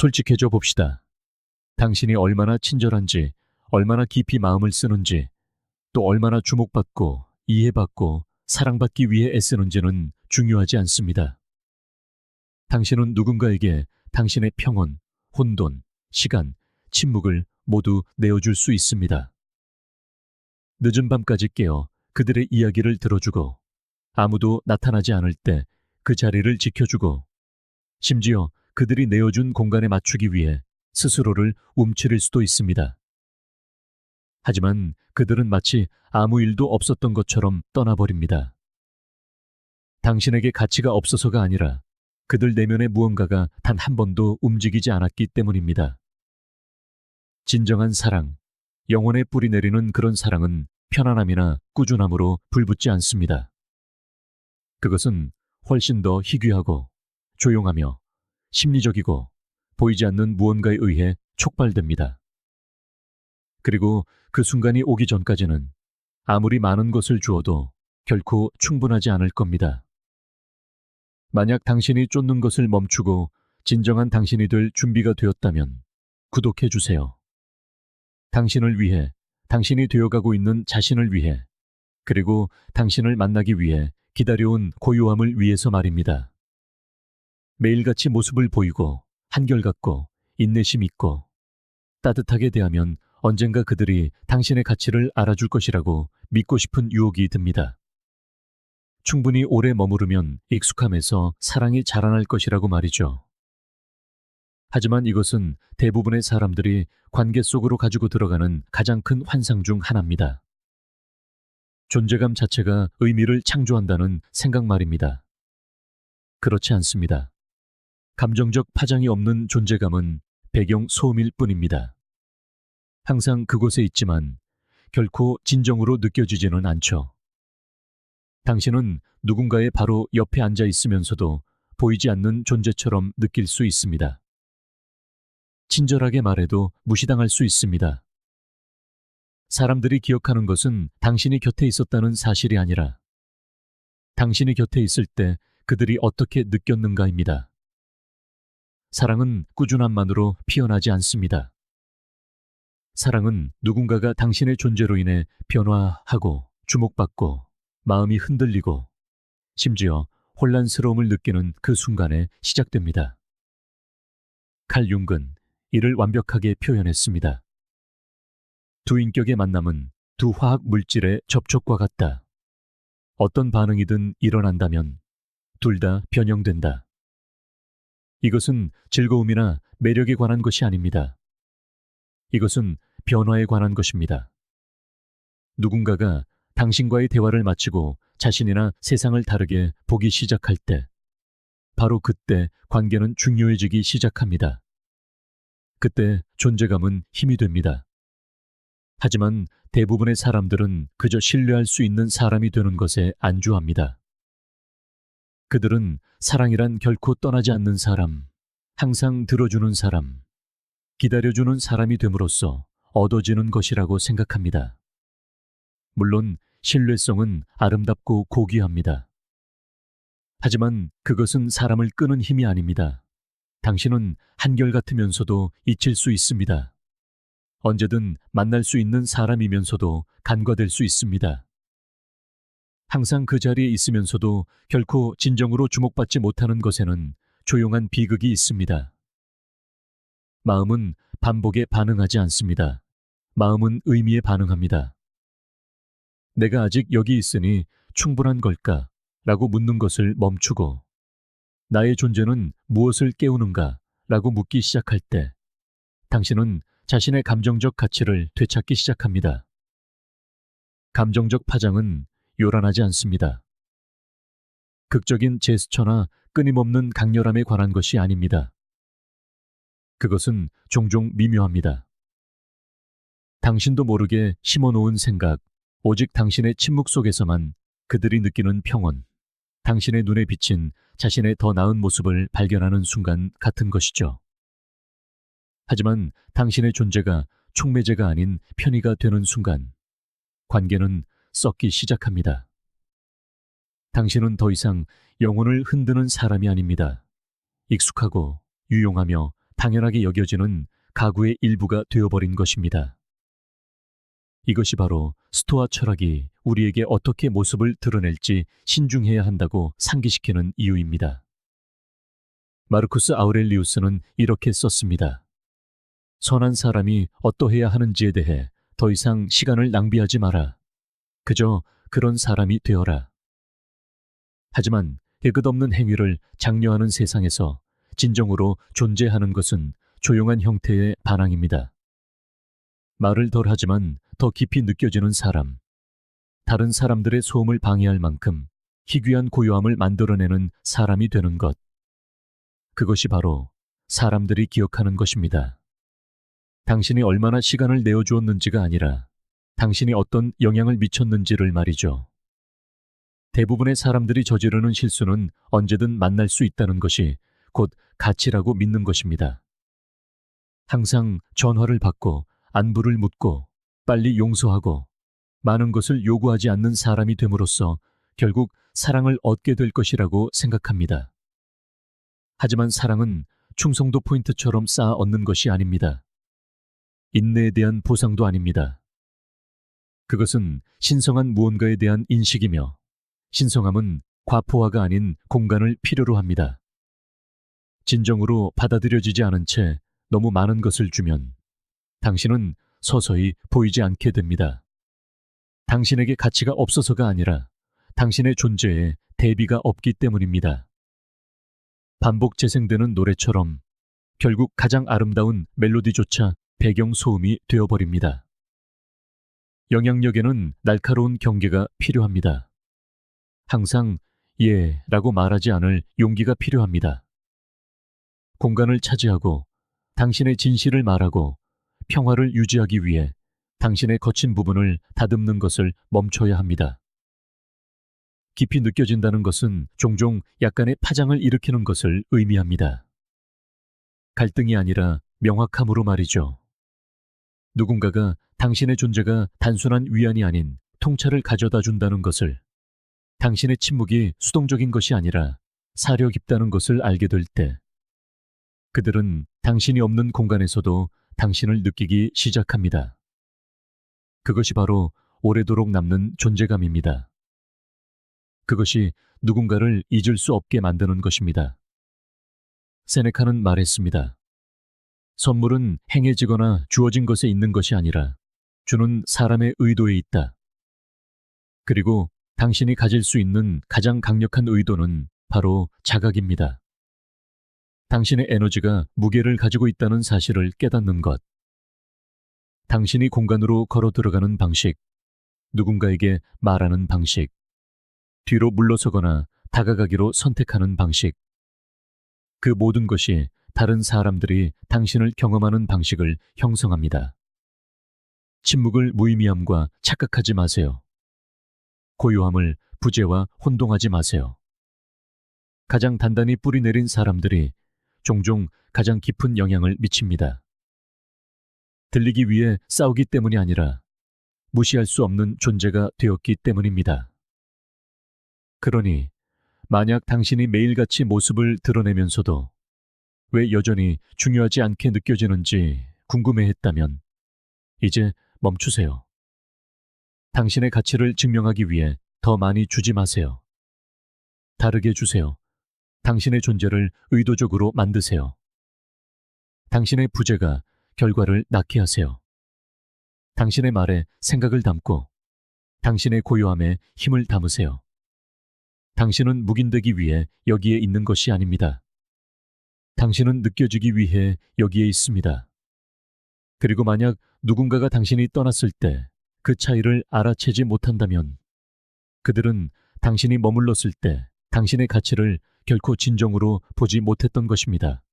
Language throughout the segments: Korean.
솔직해져 봅시다. 당신이 얼마나 친절한지, 얼마나 깊이 마음을 쓰는지, 또 얼마나 주목받고 이해받고 사랑받기 위해 애쓰는지는 중요하지 않습니다. 당신은 누군가에게 당신의 평온, 혼돈, 시간, 침묵을 모두 내어줄 수 있습니다. 늦은 밤까지 깨어 그들의 이야기를 들어주고, 아무도 나타나지 않을 때 그 자리를 지켜주고, 심지어 그들이 내어준 공간에 맞추기 위해 스스로를 움츠릴 수도 있습니다. 하지만 그들은 마치 아무 일도 없었던 것처럼 떠나버립니다. 당신에게 가치가 없어서가 아니라 그들 내면의 무언가가 단 한 번도 움직이지 않았기 때문입니다. 진정한 사랑, 영혼에 뿌리 내리는 그런 사랑은 편안함이나 꾸준함으로 불붙지 않습니다. 그것은 훨씬 더 희귀하고 조용하며 심리적이고 보이지 않는 무언가에 의해 촉발됩니다. 그리고 그 순간이 오기 전까지는 아무리 많은 것을 주어도 결코 충분하지 않을 겁니다. 만약 당신이 쫓는 것을 멈추고 진정한 당신이 될 준비가 되었다면 구독해 주세요. 당신을 위해, 당신이 되어가고 있는 자신을 위해, 그리고 당신을 만나기 위해 기다려온 고요함을 위해서 말입니다. 매일같이 모습을 보이고 한결같고 인내심 있고 따뜻하게 대하면 언젠가 그들이 당신의 가치를 알아줄 것이라고 믿고 싶은 유혹이 듭니다. 충분히 오래 머무르면 익숙함에서 사랑이 자라날 것이라고 말이죠. 하지만 이것은 대부분의 사람들이 관계 속으로 가지고 들어가는 가장 큰 환상 중 하나입니다. 존재감 자체가 의미를 창조한다는 생각 말입니다. 그렇지 않습니다. 감정적 파장이 없는 존재감은 배경 소음일 뿐입니다. 항상 그곳에 있지만 결코 진정으로 느껴지지는 않죠. 당신은 누군가의 바로 옆에 앉아 있으면서도 보이지 않는 존재처럼 느낄 수 있습니다. 친절하게 말해도 무시당할 수 있습니다. 사람들이 기억하는 것은 당신이 곁에 있었다는 사실이 아니라 당신이 곁에 있을 때 그들이 어떻게 느꼈는가입니다. 사랑은 꾸준함만으로 피어나지 않습니다. 사랑은 누군가가 당신의 존재로 인해 변화하고 주목받고 마음이 흔들리고 심지어 혼란스러움을 느끼는 그 순간에 시작됩니다. 칼 융은 이를 완벽하게 표현했습니다. 두 인격의 만남은 두 화학 물질의 접촉과 같다. 어떤 반응이든 일어난다면 둘 다 변형된다. 이것은 즐거움이나 매력에 관한 것이 아닙니다. 이것은 변화에 관한 것입니다. 누군가가 당신과의 대화를 마치고 자신이나 세상을 다르게 보기 시작할 때, 바로 그때 관계는 중요해지기 시작합니다. 그때 존재감은 힘이 됩니다. 하지만 대부분의 사람들은 그저 신뢰할 수 있는 사람이 되는 것에 안주합니다. 그들은 사랑이란 결코 떠나지 않는 사람, 항상 들어주는 사람, 기다려주는 사람이 됨으로써 얻어지는 것이라고 생각합니다. 물론 신뢰성은 아름답고 고귀합니다. 하지만 그것은 사람을 끄는 힘이 아닙니다. 당신은 한결같으면서도 잊힐 수 있습니다. 언제든 만날 수 있는 사람이면서도 간과될 수 있습니다. 항상 그 자리에 있으면서도 결코 진정으로 주목받지 못하는 것에는 조용한 비극이 있습니다. 마음은 반복에 반응하지 않습니다. 마음은 의미에 반응합니다. 내가 아직 여기 있으니 충분한 걸까? 라고 묻는 것을 멈추고 나의 존재는 무엇을 깨우는가? 라고 묻기 시작할 때 당신은 자신의 감정적 가치를 되찾기 시작합니다. 감정적 파장은 요란하지 않습니다. 극적인 제스처나 끊임없는 강렬함에 관한 것이 아닙니다. 그것은 종종 미묘합니다. 당신도 모르게 심어놓은 생각, 오직 당신의 침묵 속에서만 그들이 느끼는 평온, 당신의 눈에 비친 자신의 더 나은 모습을 발견하는 순간 같은 것이죠. 하지만 당신의 존재가 촉매제가 아닌 편의가 되는 순간, 관계는 썩기 시작합니다. 당신은 더 이상 영혼을 흔드는 사람이 아닙니다. 익숙하고 유용하며 당연하게 여겨지는 가구의 일부가 되어버린 것입니다. 이것이 바로 스토아 철학이 우리에게 어떻게 모습을 드러낼지 신중해야 한다고 상기시키는 이유입니다. 마르쿠스 아우렐리우스는 이렇게 썼습니다. 선한 사람이 어떠해야 하는지에 대해 더 이상 시간을 낭비하지 마라. 그저 그런 사람이 되어라. 하지만 깨끗없는 행위를 장려하는 세상에서 진정으로 존재하는 것은 조용한 형태의 반항입니다. 말을 덜 하지만 더 깊이 느껴지는 사람, 다른 사람들의 소음을 방해할 만큼 희귀한 고요함을 만들어내는 사람이 되는 것. 그것이 바로 사람들이 기억하는 것입니다. 당신이 얼마나 시간을 내어주었는지가 아니라 당신이 어떤 영향을 미쳤는지를 말이죠. 대부분의 사람들이 저지르는 실수는 언제든 만날 수 있다는 것이 곧 가치라고 믿는 것입니다. 항상 전화를 받고 안부를 묻고 빨리 용서하고 많은 것을 요구하지 않는 사람이 됨으로써 결국 사랑을 얻게 될 것이라고 생각합니다. 하지만 사랑은 충성도 포인트처럼 쌓아 얻는 것이 아닙니다. 인내에 대한 보상도 아닙니다. 그것은 신성한 무언가에 대한 인식이며 신성함은 과포화가 아닌 공간을 필요로 합니다. 진정으로 받아들여지지 않은 채 너무 많은 것을 주면 당신은 서서히 보이지 않게 됩니다. 당신에게 가치가 없어서가 아니라 당신의 존재에 대비가 없기 때문입니다. 반복 재생되는 노래처럼 결국 가장 아름다운 멜로디조차 배경 소음이 되어버립니다. 영향력에는 날카로운 경계가 필요합니다. 항상 예 라고 말하지 않을 용기가 필요합니다. 공간을 차지하고 당신의 진실을 말하고 평화를 유지하기 위해 당신의 거친 부분을 다듬는 것을 멈춰야 합니다. 깊이 느껴진다는 것은 종종 약간의 파장을 일으키는 것을 의미합니다. 갈등이 아니라 명확함으로 말이죠. 누군가가 당신의 존재가 단순한 위안이 아닌 통찰을 가져다 준다는 것을, 당신의 침묵이 수동적인 것이 아니라 사려 깊다는 것을 알게 될 때, 그들은 당신이 없는 공간에서도 당신을 느끼기 시작합니다. 그것이 바로 오래도록 남는 존재감입니다. 그것이 누군가를 잊을 수 없게 만드는 것입니다. 세네카는 말했습니다. 선물은 행해지거나 주어진 것에 있는 것이 아니라 주는 사람의 의도에 있다. 그리고 당신이 가질 수 있는 가장 강력한 의도는 바로 자각입니다. 당신의 에너지가 무게를 가지고 있다는 사실을 깨닫는 것. 당신이 공간으로 걸어 들어가는 방식, 누군가에게 말하는 방식, 뒤로 물러서거나 다가가기로 선택하는 방식. 그 모든 것이 다른 사람들이 당신을 경험하는 방식을 형성합니다. 침묵을 무의미함과 착각하지 마세요. 고요함을 부재와 혼동하지 마세요. 가장 단단히 뿌리내린 사람들이 종종 가장 깊은 영향을 미칩니다. 들리기 위해 싸우기 때문이 아니라 무시할 수 없는 존재가 되었기 때문입니다. 그러니 만약 당신이 매일같이 모습을 드러내면서도 왜 여전히 중요하지 않게 느껴지는지 궁금해했다면 이제 멈추세요. 당신의 가치를 증명하기 위해 더 많이 주지 마세요. 다르게 주세요. 당신의 존재를 의도적으로 만드세요. 당신의 부재가 결과를 낳게 하세요. 당신의 말에 생각을 담고 당신의 고요함에 힘을 담으세요. 당신은 묵인되기 위해 여기에 있는 것이 아닙니다. 당신은 느껴지기 위해 여기에 있습니다. 그리고 만약 누군가가 당신이 떠났을 때 그 차이를 알아채지 못한다면 그들은 당신이 머물렀을 때 당신의 가치를 결코 진정으로 보지 못했던 것입니다.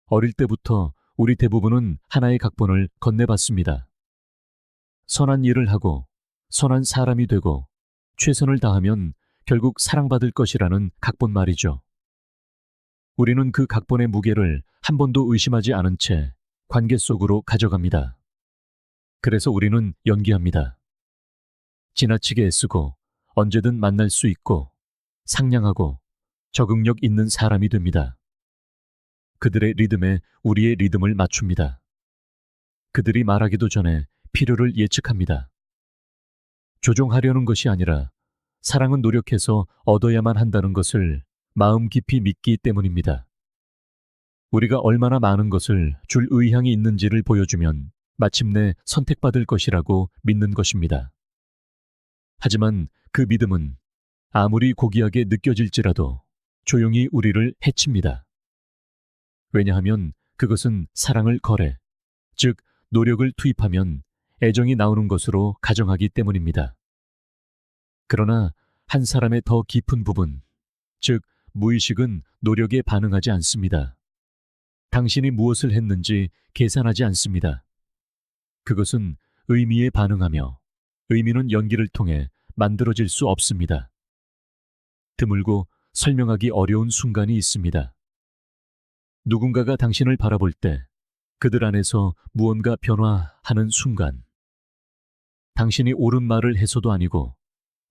어릴 때부터 우리 대부분은 하나의 각본을 건네봤습니다. 선한 일을 하고 선한 사람이 되고 최선을 다하면 결국 사랑받을 것이라는 각본 말이죠. 우리는 그 각본의 무게를 한 번도 의심하지 않은 채 관계 속으로 가져갑니다. 그래서 우리는 연기합니다. 지나치게 애쓰고 언제든 만날 수 있고 상냥하고 적응력 있는 사람이 됩니다. 그들의 리듬에 우리의 리듬을 맞춥니다. 그들이 말하기도 전에 필요를 예측합니다. 조종하려는 것이 아니라 사랑은 노력해서 얻어야만 한다는 것을 마음 깊이 믿기 때문입니다. 우리가 얼마나 많은 것을 줄 의향이 있는지를 보여주면 마침내 선택받을 것이라고 믿는 것입니다. 하지만 그 믿음은 아무리 고귀하게 느껴질지라도 조용히 우리를 해칩니다. 왜냐하면 그것은 사랑을 거래, 즉 노력을 투입하면 애정이 나오는 것으로 가정하기 때문입니다. 그러나 한 사람의 더 깊은 부분, 즉 무의식은 노력에 반응하지 않습니다. 당신이 무엇을 했는지 계산하지 않습니다. 그것은 의미에 반응하며 의미는 연기를 통해 만들어질 수 없습니다. 드물고 설명하기 어려운 순간이 있습니다. 누군가가 당신을 바라볼 때 그들 안에서 무언가 변화하는 순간, 당신이 옳은 말을 해서도 아니고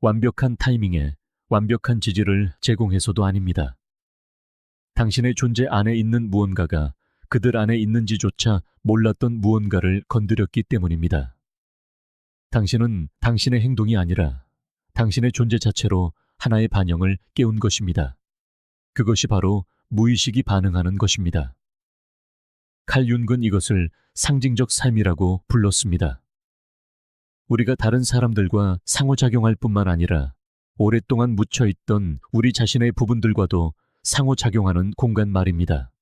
완벽한 타이밍에 완벽한 지지를 제공해서도 아닙니다. 당신의 존재 안에 있는 무언가가 그들 안에 있는지조차 몰랐던 무언가를 건드렸기 때문입니다. 당신은 당신의 행동이 아니라 당신의 존재 자체로 하나의 반영을 깨운 것입니다. 그것이 바로 무의식이 반응하는 것입니다. 칼 융은 이것을 상징적 삶이라고 불렀습니다. 우리가 다른 사람들과 상호작용할 뿐만 아니라 오랫동안 묻혀있던 우리 자신의 부분들과도 상호작용하는 공간 말입니다.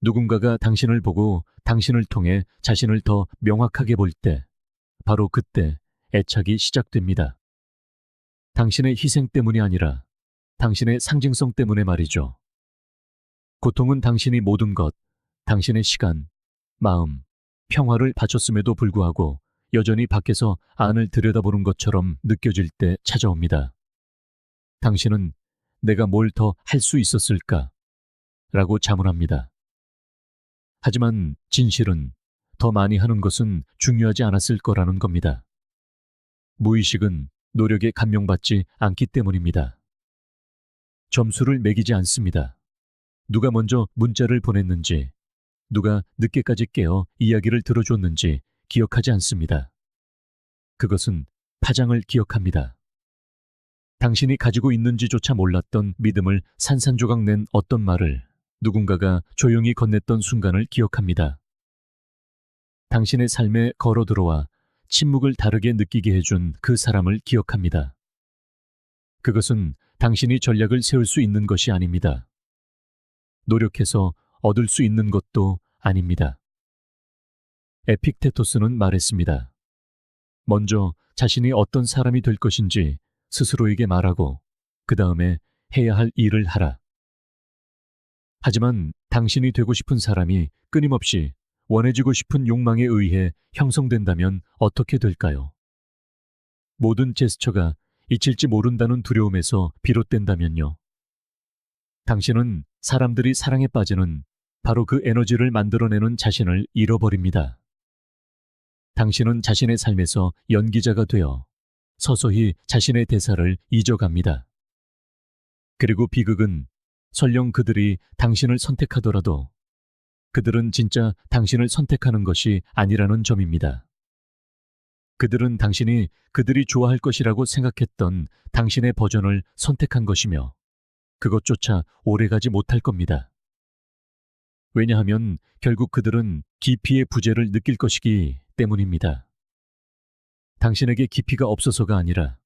누군가가 당신을 보고 당신을 통해 자신을 더 명확하게 볼 때, 바로 그때 애착이 시작됩니다. 당신의 희생 때문이 아니라 당신의 상징성 때문에 말이죠. 고통은 당신이 모든 것, 당신의 시간, 마음, 평화를 바쳤음에도 불구하고 여전히 밖에서 안을 들여다보는 것처럼 느껴질 때 찾아옵니다. 당신은 내가 뭘 더 할 수 있었을까? 라고 자문합니다. 하지만 진실은 더 많이 하는 것은 중요하지 않았을 거라는 겁니다. 무의식은 노력에 감명받지 않기 때문입니다. 점수를 매기지 않습니다. 누가 먼저 문자를 보냈는지, 누가 늦게까지 깨어 이야기를 들어줬는지 기억하지 않습니다. 그것은 파장을 기억합니다. 당신이 가지고 있는지조차 몰랐던 믿음을 산산조각 낸 어떤 말을 누군가가 조용히 건넸던 순간을 기억합니다. 당신의 삶에 걸어 들어와 침묵을 다르게 느끼게 해준 그 사람을 기억합니다. 그것은 당신이 전략을 세울 수 있는 것이 아닙니다. 노력해서 얻을 수 있는 것도 아닙니다. 에픽테토스는 말했습니다. 먼저 자신이 어떤 사람이 될 것인지 스스로에게 말하고 그 다음에 해야 할 일을 하라. 하지만 당신이 되고 싶은 사람이 끊임없이 원해지고 싶은 욕망에 의해 형성된다면 어떻게 될까요? 모든 제스처가 잊힐지 모른다는 두려움에서 비롯된다면요. 당신은 사람들이 사랑에 빠지는 바로 그 에너지를 만들어내는 자신을 잃어버립니다. 당신은 자신의 삶에서 연기자가 되어 서서히 자신의 대사를 잊어갑니다. 그리고 비극은 설령 그들이 당신을 선택하더라도 그들은 진짜 당신을 선택하는 것이 아니라는 점입니다. 그들은 당신이 그들이 좋아할 것이라고 생각했던 당신의 버전을 선택한 것이며 그것조차 오래가지 못할 겁니다. 왜냐하면 결국 그들은 깊이의 부재를 느낄 것이기 때문입니다. 당신에게 깊이가 없어서가 아니라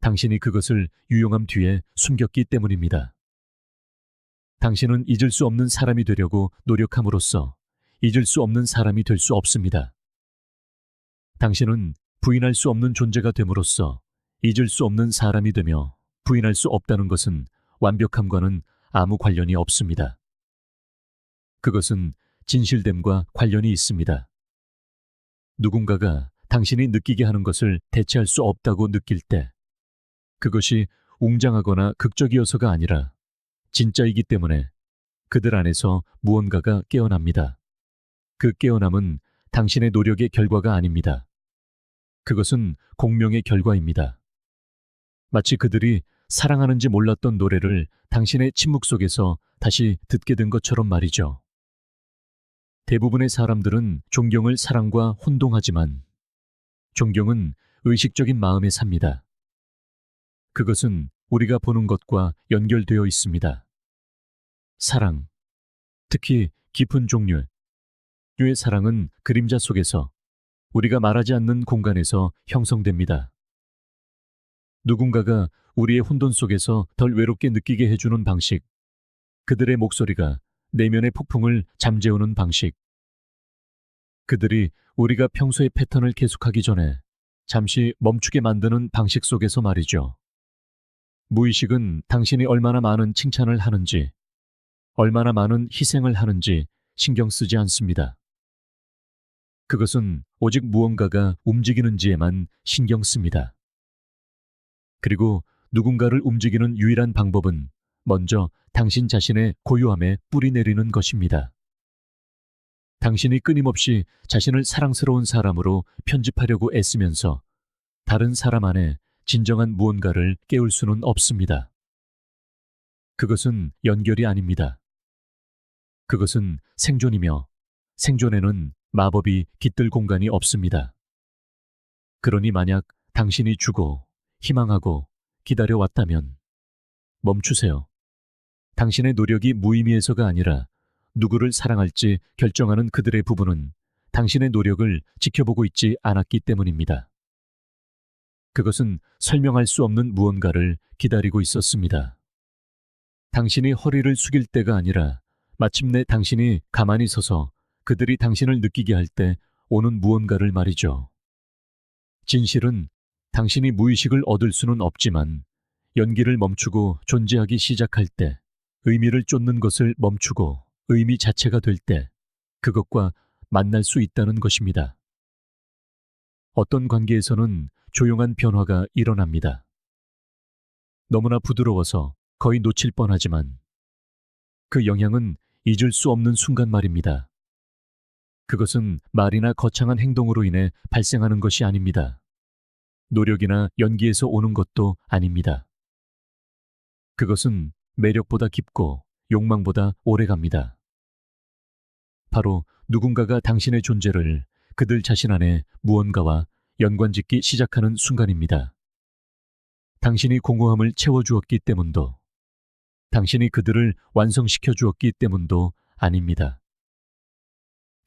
당신이 그것을 유용함 뒤에 숨겼기 때문입니다. 당신은 잊을 수 없는 사람이 되려고 노력함으로써 잊을 수 없는 사람이 될 수 없습니다. 당신은 부인할 수 없는 존재가 됨으로써 잊을 수 없는 사람이 되며 부인할 수 없다는 것은 완벽함과는 아무 관련이 없습니다. 그것은 진실됨과 관련이 있습니다. 누군가가 당신이 느끼게 하는 것을 대체할 수 없다고 느낄 때 그것이 웅장하거나 극적이어서가 아니라 진짜이기 때문에 그들 안에서 무언가가 깨어납니다. 그 깨어남은 당신의 노력의 결과가 아닙니다. 그것은 공명의 결과입니다. 마치 그들이 사랑하는지 몰랐던 노래를 당신의 침묵 속에서 다시 듣게 된 것처럼 말이죠. 대부분의 사람들은 존경을 사랑과 혼동하지만 존경은 의식적인 마음에 삽니다. 그것은 우리가 보는 것과 연결되어 있습니다. 사랑, 특히 깊은 종류의 사랑은 그림자 속에서 우리가 말하지 않는 공간에서 형성됩니다. 누군가가 우리의 혼돈 속에서 덜 외롭게 느끼게 해주는 방식, 그들의 목소리가 내면의 폭풍을 잠재우는 방식, 그들이 우리가 평소의 패턴을 계속하기 전에 잠시 멈추게 만드는 방식 속에서 말이죠. 무의식은 당신이 얼마나 많은 칭찬을 하는지, 얼마나 많은 희생을 하는지 신경 쓰지 않습니다. 그것은 오직 무언가가 움직이는지에만 신경 씁니다. 그리고 누군가를 움직이는 유일한 방법은 먼저 당신 자신의 고요함에 뿌리 내리는 것입니다. 당신이 끊임없이 자신을 사랑스러운 사람으로 편집하려고 애쓰면서 다른 사람 안에 진정한 무언가를 깨울 수는 없습니다. 그것은 연결이 아닙니다. 그것은 생존이며 생존에는 마법이 깃들 공간이 없습니다. 그러니 만약 당신이 주고 희망하고 기다려왔다면 멈추세요. 당신의 노력이 무의미해서가 아니라 누구를 사랑할지 결정하는 그들의 부부는 당신의 노력을 지켜보고 있지 않았기 때문입니다. 그것은 설명할 수 없는 무언가를 기다리고 있었습니다. 당신이 허리를 숙일 때가 아니라 마침내 당신이 가만히 서서 그들이 당신을 느끼게 할 때 오는 무언가를 말이죠. 진실은 당신이 무의식을 얻을 수는 없지만 연기를 멈추고 존재하기 시작할 때, 의미를 쫓는 것을 멈추고 의미 자체가 될 때 그것과 만날 수 있다는 것입니다. 어떤 관계에서는 조용한 변화가 일어납니다. 너무나 부드러워서 거의 놓칠 뻔하지만 그 영향은 잊을 수 없는 순간 말입니다. 그것은 말이나 거창한 행동으로 인해 발생하는 것이 아닙니다. 노력이나 연기에서 오는 것도 아닙니다. 그것은 매력보다 깊고 욕망보다 오래 갑니다. 바로 누군가가 당신의 존재를 그들 자신 안에 무언가와 연관짓기 시작하는 순간입니다. 당신이 공허함을 채워주었기 때문도, 당신이 그들을 완성시켜 주었기 때문도 아닙니다.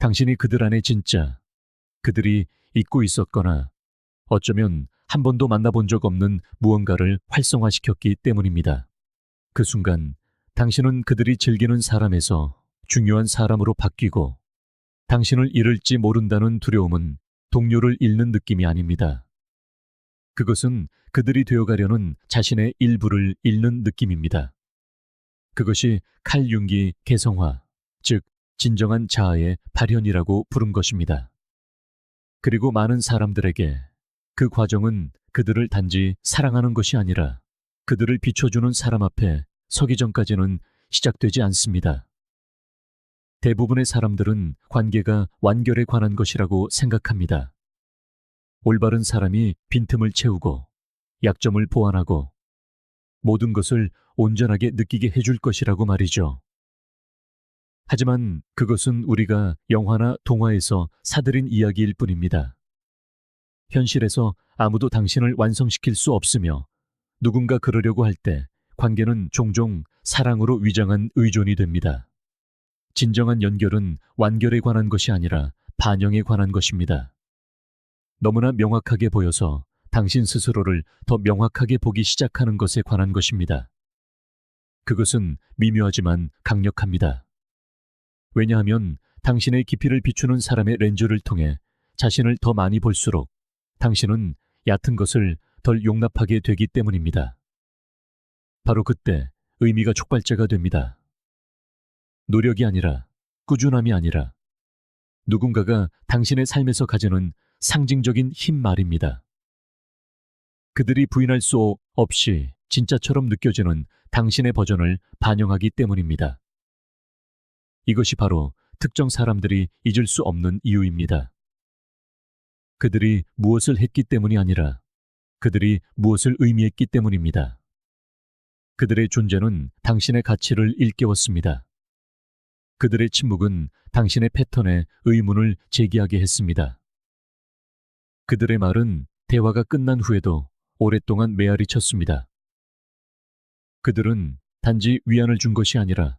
당신이 그들 안에 진짜 그들이 잊고 있었거나 어쩌면 한 번도 만나본 적 없는 무언가를 활성화시켰기 때문입니다. 그 순간 당신은 그들이 즐기는 사람에서 중요한 사람으로 바뀌고 당신을 잃을지 모른다는 두려움은 동료를 잃는 느낌이 아닙니다. 그것은 그들이 되어가려는 자신의 일부를 잃는 느낌입니다. 그것이 칼융기 개성화, 즉 진정한 자아의 발현이라고 부른 것입니다. 그리고 많은 사람들에게 그 과정은 그들을 단지 사랑하는 것이 아니라 그들을 비춰주는 사람 앞에 서기 전까지는 시작되지 않습니다. 대부분의 사람들은 관계가 완결에 관한 것이라고 생각합니다. 올바른 사람이 빈틈을 채우고 약점을 보완하고 모든 것을 온전하게 느끼게 해줄 것이라고 말이죠. 하지만 그것은 우리가 영화나 동화에서 사들인 이야기일 뿐입니다. 현실에서 아무도 당신을 완성시킬 수 없으며 누군가 그러려고 할 때 관계는 종종 사랑으로 위장한 의존이 됩니다. 진정한 연결은 완결에 관한 것이 아니라 반영에 관한 것입니다. 너무나 명확하게 보여서 당신 스스로를 더 명확하게 보기 시작하는 것에 관한 것입니다. 그것은 미묘하지만 강력합니다. 왜냐하면 당신의 깊이를 비추는 사람의 렌즈를 통해 자신을 더 많이 볼수록 당신은 얕은 것을 덜 용납하게 되기 때문입니다. 바로 그때 의미가 촉발제가 됩니다. 노력이 아니라, 꾸준함이 아니라 누군가가 당신의 삶에서 가지는 상징적인 힘 말입니다. 그들이 부인할 수 없이 진짜처럼 느껴지는 당신의 버전을 반영하기 때문입니다. 이것이 바로 특정 사람들이 잊을 수 없는 이유입니다. 그들이 무엇을 했기 때문이 아니라 그들이 무엇을 의미했기 때문입니다. 그들의 존재는 당신의 가치를 일깨웠습니다. 그들의 침묵은 당신의 패턴에 의문을 제기하게 했습니다. 그들의 말은 대화가 끝난 후에도 오랫동안 메아리 쳤습니다. 그들은 단지 위안을 준 것이 아니라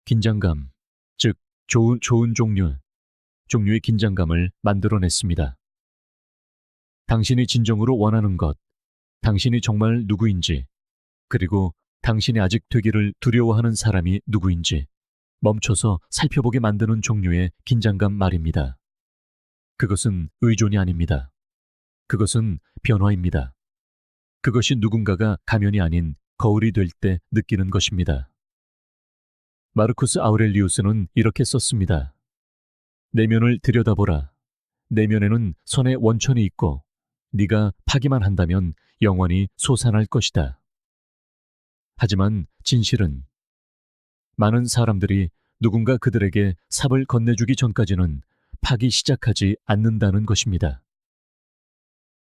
긴장감, 즉 좋은 종류의 긴장감을 만들어냈습니다. 당신이 진정으로 원하는 것, 당신이 정말 누구인지, 그리고 당신이 아직 되기를 두려워하는 사람이 누구인지 멈춰서 살펴보게 만드는 종류의 긴장감 말입니다. 그것은 의존이 아닙니다. 그것은 변화입니다. 그것이 누군가가 가면이 아닌 거울이 될 때 느끼는 것입니다. 마르쿠스 아우렐리우스는 이렇게 썼습니다. 내면을 들여다보라. 내면에는 선의 원천이 있고 네가 파기만 한다면 영원히 솟아날 것이다. 하지만 진실은 많은 사람들이 누군가 그들에게 삽을 건네주기 전까지는 파기 시작하지 않는다는 것입니다.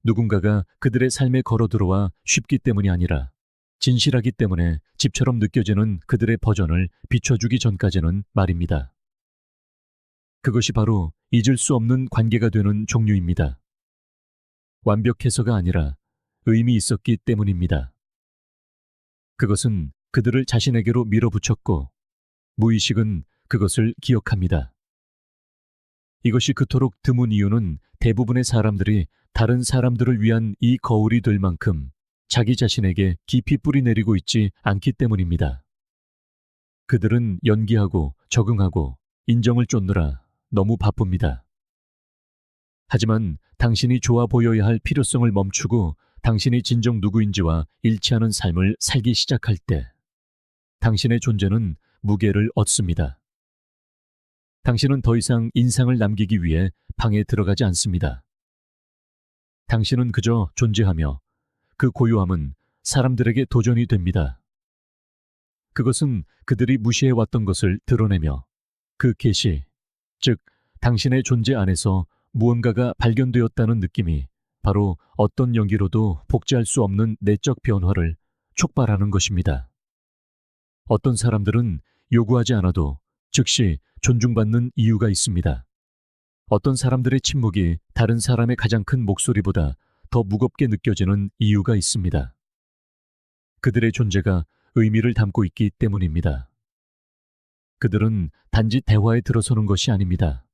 누군가가 그들의 삶에 걸어들어와 쉽기 때문이 아니라 진실하기 때문에 집처럼 느껴지는 그들의 버전을 비춰주기 전까지는 말입니다. 그것이 바로 잊을 수 없는 관계가 되는 종류입니다. 완벽해서가 아니라 의미 있었기 때문입니다. 그것은 그들을 자신에게로 밀어붙였고 무의식은 그것을 기억합니다. 이것이 그토록 드문 이유는 대부분의 사람들이 다른 사람들을 위한 이 거울이 될 만큼 자기 자신에게 깊이 뿌리내리고 있지 않기 때문입니다. 그들은 연기하고 적응하고 인정을 쫓느라 너무 바쁩니다. 하지만 당신이 좋아 보여야 할 필요성을 멈추고 당신이 진정 누구인지와 일치하는 삶을 살기 시작할 때 당신의 존재는 무게를 얻습니다. 당신은 더 이상 인상을 남기기 위해 방에 들어가지 않습니다. 당신은 그저 존재하며 그 고요함은 사람들에게 도전이 됩니다. 그것은 그들이 무시해왔던 것을 드러내며 그 계시, 즉 당신의 존재 안에서 무언가가 발견되었다는 느낌이 바로 어떤 연기로도 복제할 수 없는 내적 변화를 촉발하는 것입니다. 어떤 사람들은 요구하지 않아도 즉시 존중받는 이유가 있습니다. 어떤 사람들의 침묵이 다른 사람의 가장 큰 목소리보다 더 무겁게 느껴지는 이유가 있습니다. 그들의 존재가 의미를 담고 있기 때문입니다. 그들은 단지 대화에 들어서는 것이 아닙니다.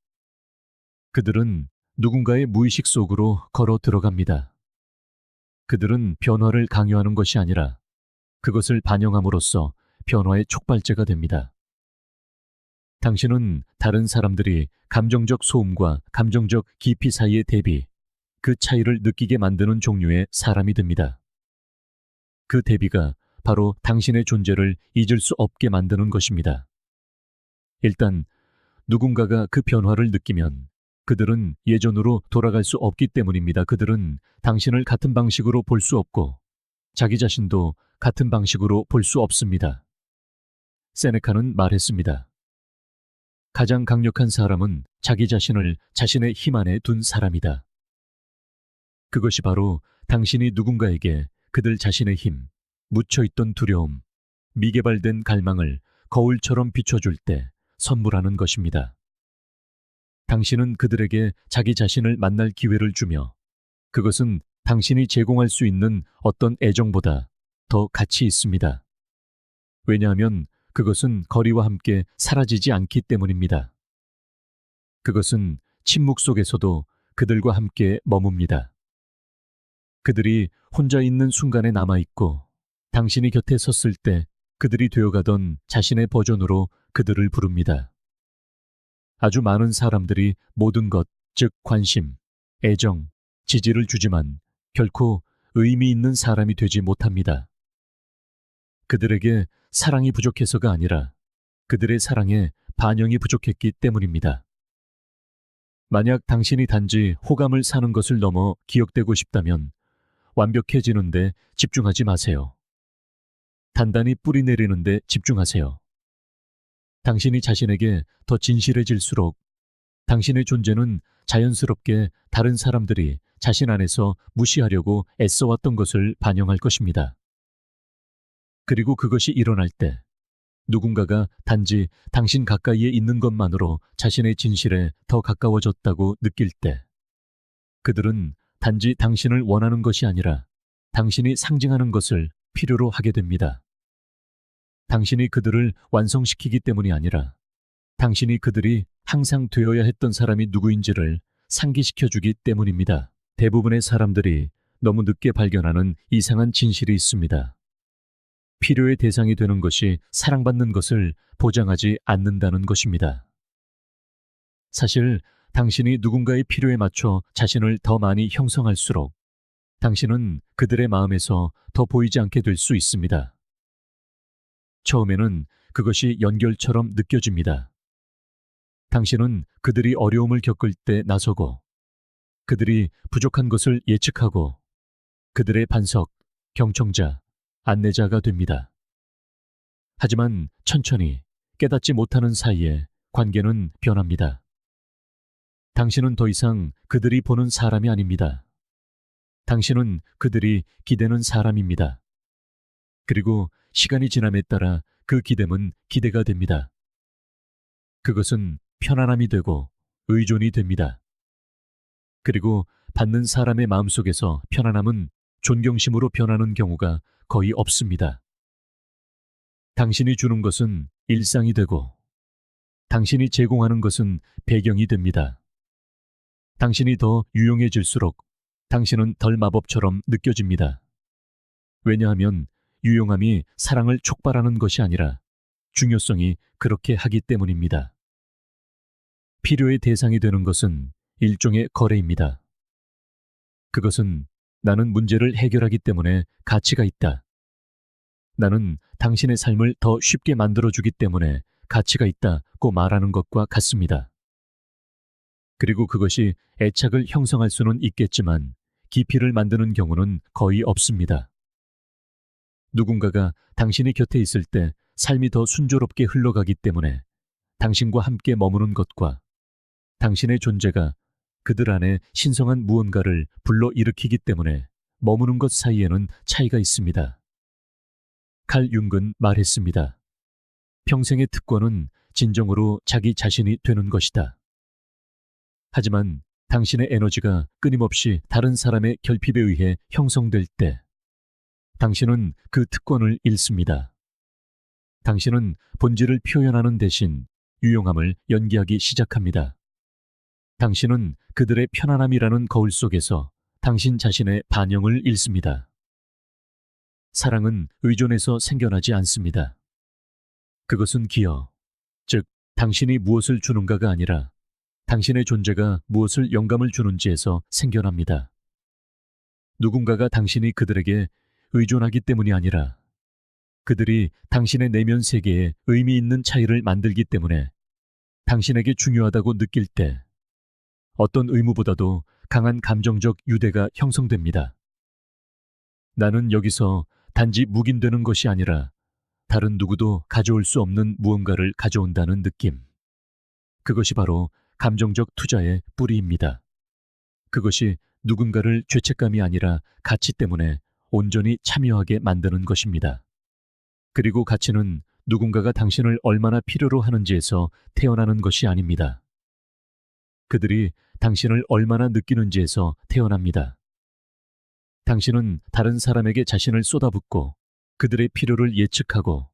그들은 누군가의 무의식 속으로 걸어 들어갑니다. 그들은 변화를 강요하는 것이 아니라 그것을 반영함으로써 변화의 촉발제가 됩니다. 당신은 다른 사람들이 감정적 소음과 감정적 깊이 사이의 대비, 그 차이를 느끼게 만드는 종류의 사람이 됩니다. 그 대비가 바로 당신의 존재를 잊을 수 없게 만드는 것입니다. 일단 누군가가 그 변화를 느끼면 그들은 예전으로 돌아갈 수 없기 때문입니다. 그들은 당신을 같은 방식으로 볼 수 없고 자기 자신도 같은 방식으로 볼 수 없습니다. 세네카는 말했습니다. 가장 강력한 사람은 자기 자신을 자신의 힘 안에 둔 사람이다. 그것이 바로 당신이 누군가에게 그들 자신의 힘, 묻혀있던 두려움, 미개발된 갈망을 거울처럼 비춰줄 때 선물하는 것입니다. 당신은 그들에게 자기 자신을 만날 기회를 주며 그것은 당신이 제공할 수 있는 어떤 애정보다 더 가치 있습니다. 왜냐하면 그것은 거리와 함께 사라지지 않기 때문입니다. 그것은 침묵 속에서도 그들과 함께 머뭅니다. 그들이 혼자 있는 순간에 남아있고 당신이 곁에 섰을 때 그들이 되어가던 자신의 버전으로 그들을 부릅니다. 아주 많은 사람들이 모든 것, 즉 관심, 애정, 지지를 주지만 결코 의미 있는 사람이 되지 못합니다. 그들에게 사랑이 부족해서가 아니라 그들의 사랑에 반영이 부족했기 때문입니다. 만약 당신이 단지 호감을 사는 것을 넘어 기억되고 싶다면 완벽해지는 데 집중하지 마세요. 단단히 뿌리내리는 데 집중하세요. 당신이 자신에게 더 진실해질수록 당신의 존재는 자연스럽게 다른 사람들이 자신 안에서 무시하려고 애써왔던 것을 반영할 것입니다. 그리고 그것이 일어날 때 누군가가 단지 당신 가까이에 있는 것만으로 자신의 진실에 더 가까워졌다고 느낄 때 그들은 단지 당신을 원하는 것이 아니라 당신이 상징하는 것을 필요로 하게 됩니다. 당신이 그들을 완성시키기 때문이 아니라 당신이 그들이 항상 되어야 했던 사람이 누구인지를 상기시켜주기 때문입니다. 대부분의 사람들이 너무 늦게 발견하는 이상한 진실이 있습니다. 필요의 대상이 되는 것이 사랑받는 것을 보장하지 않는다는 것입니다. 사실 당신이 누군가의 필요에 맞춰 자신을 더 많이 형성할수록 당신은 그들의 마음에서 더 보이지 않게 될 수 있습니다. 처음에는 그것이 연결처럼 느껴집니다. 당신은 그들이 어려움을 겪을 때 나서고 그들이 부족한 것을 예측하고 그들의 반석, 경청자, 안내자가 됩니다. 하지만 천천히 깨닫지 못하는 사이에 관계는 변합니다. 당신은 더 이상 그들이 보는 사람이 아닙니다. 당신은 그들이 기대는 사람입니다. 그리고 시간이 지남에 따라 그 기대는 기대가 됩니다. 그것은 편안함이 되고 의존이 됩니다. 그리고 받는 사람의 마음속에서 편안함은 존경심으로 변하는 경우가 거의 없습니다. 당신이 주는 것은 일상이 되고 당신이 제공하는 것은 배경이 됩니다. 당신이 더 유용해질수록 당신은 덜 마법처럼 느껴집니다. 왜냐하면 유용함이 사랑을 촉발하는 것이 아니라 중요성이 그렇게 하기 때문입니다. 필요의 대상이 되는 것은 일종의 거래입니다. 그것은 나는 문제를 해결하기 때문에 가치가 있다. 나는 당신의 삶을 더 쉽게 만들어주기 때문에 가치가 있다고 말하는 것과 같습니다. 그리고 그것이 애착을 형성할 수는 있겠지만 깊이를 만드는 경우는 거의 없습니다. 누군가가 당신의 곁에 있을 때 삶이 더 순조롭게 흘러가기 때문에 당신과 함께 머무는 것과 당신의 존재가 그들 안에 신성한 무언가를 불러일으키기 때문에 머무는 것 사이에는 차이가 있습니다. 칼 융은 말했습니다. 평생의 특권은 진정으로 자기 자신이 되는 것이다. 하지만 당신의 에너지가 끊임없이 다른 사람의 결핍에 의해 형성될 때 당신은 그 특권을 잃습니다. 당신은 본질을 표현하는 대신 유용함을 연기하기 시작합니다. 당신은 그들의 편안함이라는 거울 속에서 당신 자신의 반영을 잃습니다. 사랑은 의존에서 생겨나지 않습니다. 그것은 기여, 즉 당신이 무엇을 주는가가 아니라 당신의 존재가 무엇을 영감을 주는지에서 생겨납니다. 누군가가 당신이 그들에게 의존하기 때문이 아니라 그들이 당신의 내면 세계에 의미 있는 차이를 만들기 때문에 당신에게 중요하다고 느낄 때 어떤 의무보다도 강한 감정적 유대가 형성됩니다. 나는 여기서 단지 묵인되는 것이 아니라 다른 누구도 가져올 수 없는 무언가를 가져온다는 느낌. 그것이 바로 감정적 투자의 뿌리입니다. 그것이 누군가를 죄책감이 아니라 가치 때문에 온전히 참여하게 만드는 것입니다. 그리고 가치는 누군가가 당신을 얼마나 필요로 하는지에서 태어나는 것이 아닙니다. 그들이 당신을 얼마나 느끼는지에서 태어납니다. 당신은 다른 사람에게 자신을 쏟아붓고 그들의 필요를 예측하고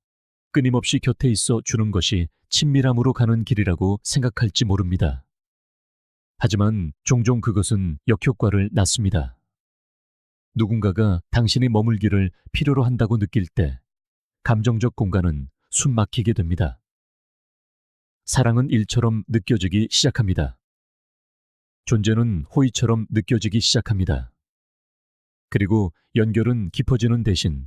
끊임없이 곁에 있어 주는 것이 친밀함으로 가는 길이라고 생각할지 모릅니다. 하지만 종종 그것은 역효과를 낳습니다. 누군가가 당신이 머물기를 필요로 한다고 느낄 때 감정적 공간은 숨 막히게 됩니다. 사랑은 일처럼 느껴지기 시작합니다. 존재는 호의처럼 느껴지기 시작합니다. 그리고 연결은 깊어지는 대신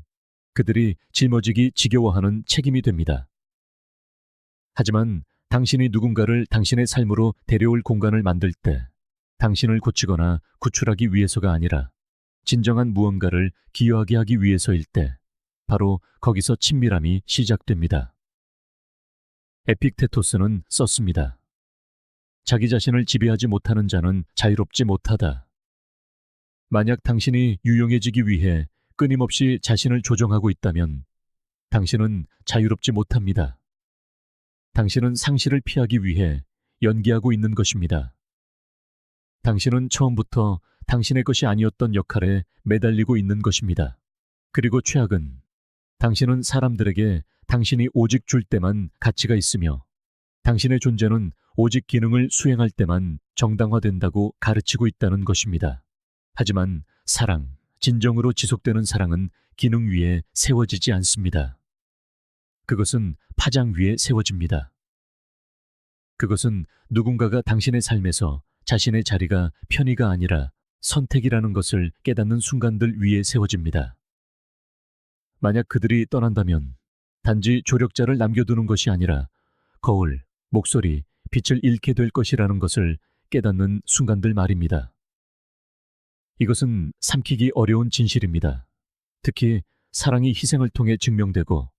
그들이 짊어지기 지겨워하는 책임이 됩니다. 하지만 당신이 누군가를 당신의 삶으로 데려올 공간을 만들 때 당신을 고치거나 구출하기 위해서가 아니라 진정한 무언가를 기여하게 하기 위해서일 때 바로 거기서 친밀함이 시작됩니다. 에픽테토스는 썼습니다. 자기 자신을 지배하지 못하는 자는 자유롭지 못하다. 만약 당신이 유용해지기 위해 끊임없이 자신을 조정하고 있다면 당신은 자유롭지 못합니다. 당신은 상실을 피하기 위해 연기하고 있는 것입니다. 당신은 처음부터 당신의 것이 아니었던 역할에 매달리고 있는 것입니다. 그리고 최악은 당신은 사람들에게 당신이 오직 줄 때만 가치가 있으며 당신의 존재는 오직 기능을 수행할 때만 정당화된다고 가르치고 있다는 것입니다. 하지만 사랑, 진정으로 지속되는 사랑은 기능 위에 세워지지 않습니다. 그것은 파장 위에 세워집니다. 그것은 누군가가 당신의 삶에서 자신의 자리가 편의가 아니라 선택이라는 것을 깨닫는 순간들 위에 세워집니다. 만약 그들이 떠난다면 단지 조력자를 남겨두는 것이 아니라 거울, 목소리, 빛을 잃게 될 것이라는 것을 깨닫는 순간들 말입니다. 이것은 삼키기 어려운 진실입니다. 특히 사랑이 희생을 통해 증명되고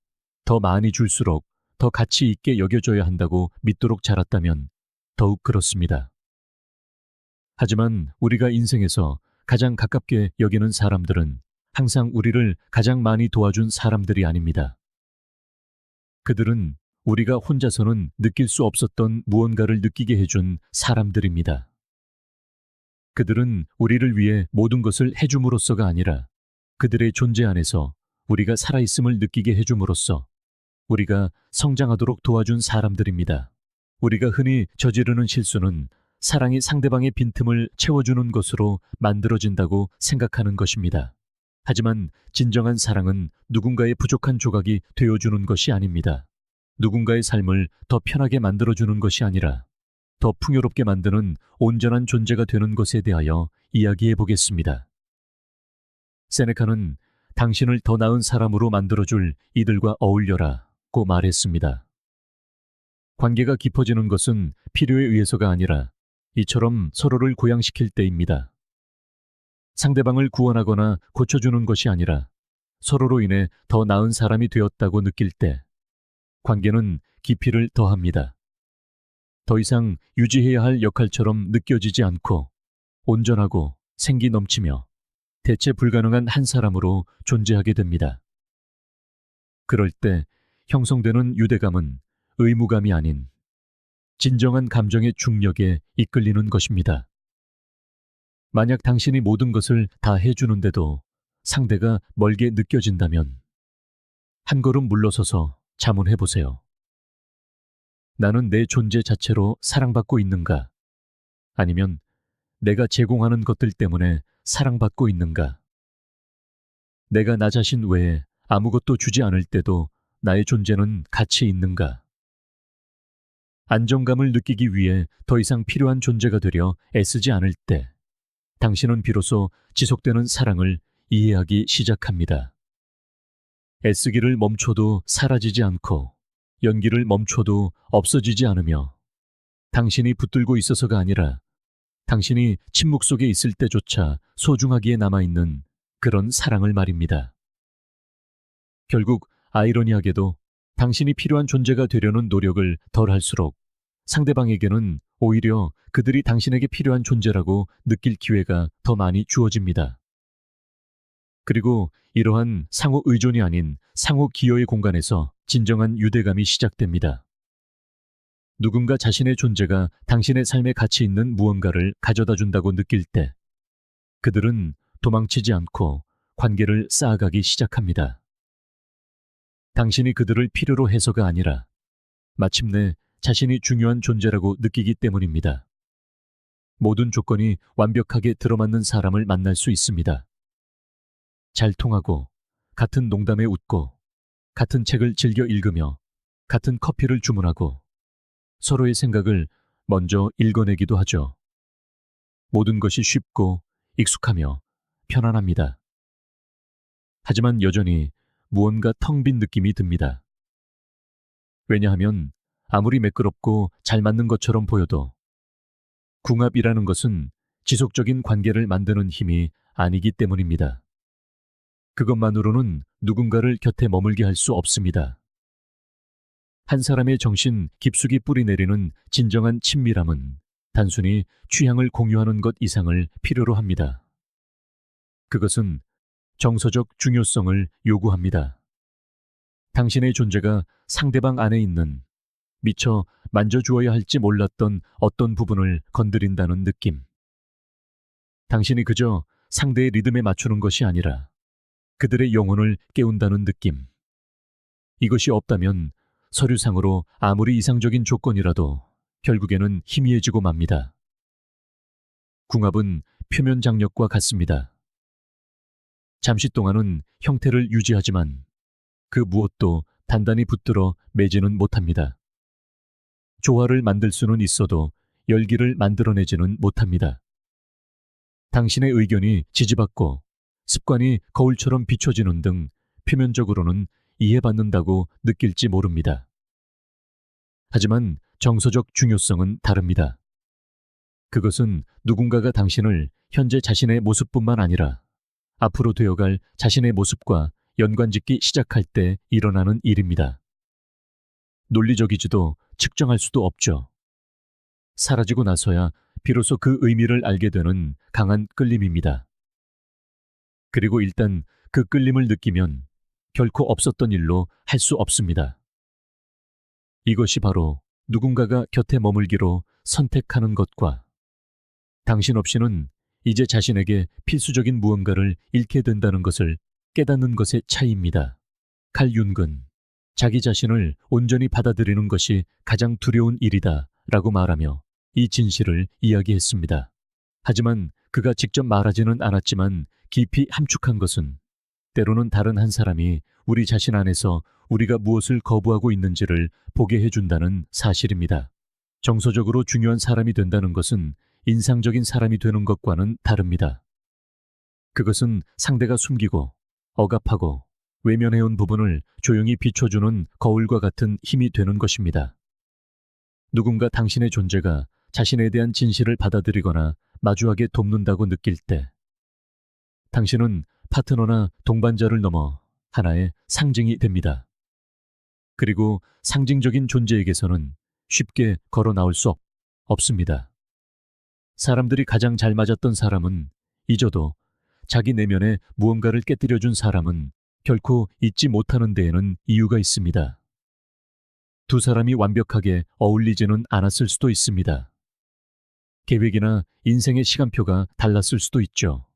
더 많이 줄수록 더 가치 있게 여겨져야 한다고 믿도록 자랐다면 더욱 그렇습니다. 하지만 우리가 인생에서 가장 가깝게 여기는 사람들은 항상 우리를 가장 많이 도와준 사람들이 아닙니다. 그들은 우리가 혼자서는 느낄 수 없었던 무언가를 느끼게 해준 사람들입니다. 그들은 우리를 위해 모든 것을 해줌으로써가 아니라 그들의 존재 안에서 우리가 살아있음을 느끼게 해줌으로써 우리가 성장하도록 도와준 사람들입니다. 우리가 흔히 저지르는 실수는 사랑이 상대방의 빈틈을 채워주는 것으로 만들어진다고 생각하는 것입니다. 하지만 진정한 사랑은 누군가의 부족한 조각이 되어주는 것이 아닙니다. 누군가의 삶을 더 편하게 만들어주는 것이 아니라 더 풍요롭게 만드는 온전한 존재가 되는 것에 대하여 이야기해 보겠습니다. 세네카는 당신을 더 나은 사람으로 만들어줄 이들과 어울려라고 말했습니다. 관계가 깊어지는 것은 필요에 의해서가 아니라 이처럼 서로를 고양시킬 때입니다. 상대방을 구원하거나 고쳐주는 것이 아니라 서로로 인해 더 나은 사람이 되었다고 느낄 때 관계는 깊이를 더합니다. 더 이상 유지해야 할 역할처럼 느껴지지 않고 온전하고 생기 넘치며 대체 불가능한 한 사람으로 존재하게 됩니다. 그럴 때 형성되는 유대감은 의무감이 아닌 진정한 감정의 중력에 이끌리는 것입니다. 만약 당신이 모든 것을 다 해주는데도 상대가 멀게 느껴진다면 한 걸음 물러서서 자문해 보세요. 나는 내 존재 자체로 사랑받고 있는가? 아니면 내가 제공하는 것들 때문에 사랑받고 있는가? 내가 나 자신 외에 아무것도 주지 않을 때도 나의 존재는 가치 있는가? 안정감을 느끼기 위해 더 이상 필요한 존재가 되려 애쓰지 않을 때 당신은 비로소 지속되는 사랑을 이해하기 시작합니다. 애쓰기를 멈춰도 사라지지 않고 연기를 멈춰도 없어지지 않으며 당신이 붙들고 있어서가 아니라 당신이 침묵 속에 있을 때조차 소중하기에 남아있는 그런 사랑을 말입니다. 결국 아이러니하게도 당신이 필요한 존재가 되려는 노력을 덜 할수록 상대방에게는 오히려 그들이 당신에게 필요한 존재라고 느낄 기회가 더 많이 주어집니다. 그리고 이러한 상호 의존이 아닌 상호 기여의 공간에서 진정한 유대감이 시작됩니다. 누군가 자신의 존재가 당신의 삶에 가치 있는 무언가를 가져다 준다고 느낄 때 그들은 도망치지 않고 관계를 쌓아가기 시작합니다. 당신이 그들을 필요로 해서가 아니라 마침내 자신이 중요한 존재라고 느끼기 때문입니다. 모든 조건이 완벽하게 들어맞는 사람을 만날 수 있습니다. 잘 통하고 같은 농담에 웃고 같은 책을 즐겨 읽으며 같은 커피를 주문하고 서로의 생각을 먼저 읽어내기도 하죠. 모든 것이 쉽고 익숙하며 편안합니다. 하지만 여전히 무언가 텅 빈 느낌이 듭니다. 왜냐하면 아무리 매끄럽고 잘 맞는 것처럼 보여도 궁합이라는 것은 지속적인 관계를 만드는 힘이 아니기 때문입니다. 그것만으로는 누군가를 곁에 머물게 할 수 없습니다. 한 사람의 정신 깊숙이 뿌리내리는 진정한 친밀함은 단순히 취향을 공유하는 것 이상을 필요로 합니다. 그것은 정서적 중요성을 요구합니다. 당신의 존재가 상대방 안에 있는 미처 만져주어야 할지 몰랐던 어떤 부분을 건드린다는 느낌. 당신이 그저 상대의 리듬에 맞추는 것이 아니라 그들의 영혼을 깨운다는 느낌. 이것이 없다면 서류상으로 아무리 이상적인 조건이라도 결국에는 희미해지고 맙니다. 궁합은 표면 장력과 같습니다. 잠시 동안은 형태를 유지하지만 그 무엇도 단단히 붙들어 매지는 못합니다. 조화를 만들 수는 있어도 열기를 만들어내지는 못합니다. 당신의 의견이 지지받고 습관이 거울처럼 비춰지는 등 표면적으로는 이해받는다고 느낄지 모릅니다. 하지만 정서적 중요성은 다릅니다. 그것은 누군가가 당신을 현재 자신의 모습뿐만 아니라 앞으로 되어갈 자신의 모습과 연관짓기 시작할 때 일어나는 일입니다. 논리적이지도 측정할 수도 없죠. 사라지고 나서야 비로소 그 의미를 알게 되는 강한 끌림입니다. 그리고 일단 그 끌림을 느끼면 결코 없었던 일로 할 수 없습니다. 이것이 바로 누군가가 곁에 머물기로 선택하는 것과 당신 없이는 이제 자신에게 필수적인 무언가를 잃게 된다는 것을 깨닫는 것의 차이입니다. 칼 융은 자기 자신을 온전히 받아들이는 것이 가장 두려운 일이다 라고 말하며 이 진실을 이야기했습니다. 하지만 그가 직접 말하지는 않았지만 깊이 함축한 것은 때로는 다른 한 사람이 우리 자신 안에서 우리가 무엇을 거부하고 있는지를 보게 해준다는 사실입니다. 정서적으로 중요한 사람이 된다는 것은 인상적인 사람이 되는 것과는 다릅니다. 그것은 상대가 숨기고 억압하고 외면해온 부분을 조용히 비춰주는 거울과 같은 힘이 되는 것입니다. 누군가 당신의 존재가 자신에 대한 진실을 받아들이거나 마주하게 돕는다고 느낄 때 당신은 파트너나 동반자를 넘어 하나의 상징이 됩니다. 그리고 상징적인 존재에게서는 쉽게 걸어 나올 수 없습니다. 사람들이 가장 잘 맞았던 사람은 잊어도 자기 내면에 무언가를 깨뜨려준 사람은 결코 잊지 못하는 데에는 이유가 있습니다. 두 사람이 완벽하게 어울리지는 않았을 수도 있습니다. 계획이나 인생의 시간표가 달랐을 수도 있죠.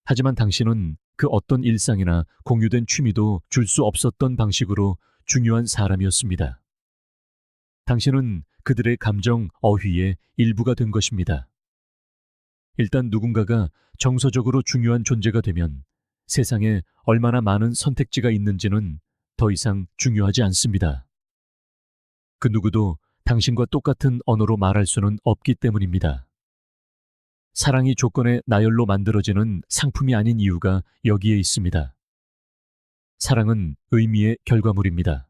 하지만 당신은 그 어떤 일상이나 공유된 취미도 줄 수 없었던 방식으로 중요한 사람이었습니다. 당신은 그들의 감정 어휘의 일부가 된 것입니다. 일단 누군가가 정서적으로 중요한 존재가 되면 세상에 얼마나 많은 선택지가 있는지는 더 이상 중요하지 않습니다. 그 누구도 당신과 똑같은 언어로 말할 수는 없기 때문입니다. 사랑이 조건의 나열로 만들어지는 상품이 아닌 이유가 여기에 있습니다. 사랑은 의미의 결과물입니다.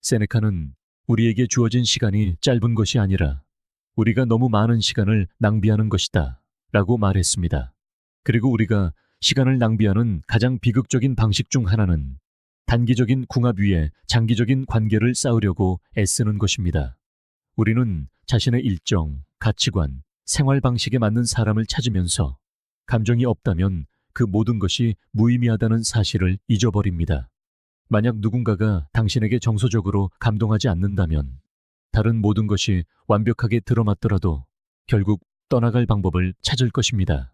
세네카는 우리에게 주어진 시간이 짧은 것이 아니라 우리가 너무 많은 시간을 낭비하는 것이다 라고 말했습니다. 그리고 우리가 시간을 낭비하는 가장 비극적인 방식 중 하나는 단기적인 궁합 위에 장기적인 관계를 쌓으려고 애쓰는 것입니다. 우리는 자신의 일정, 가치관, 생활 방식에 맞는 사람을 찾으면서 감정이 없다면 그 모든 것이 무의미하다는 사실을 잊어버립니다. 만약 누군가가 당신에게 정서적으로 감동하지 않는다면 다른 모든 것이 완벽하게 들어맞더라도 결국 떠나갈 방법을 찾을 것입니다.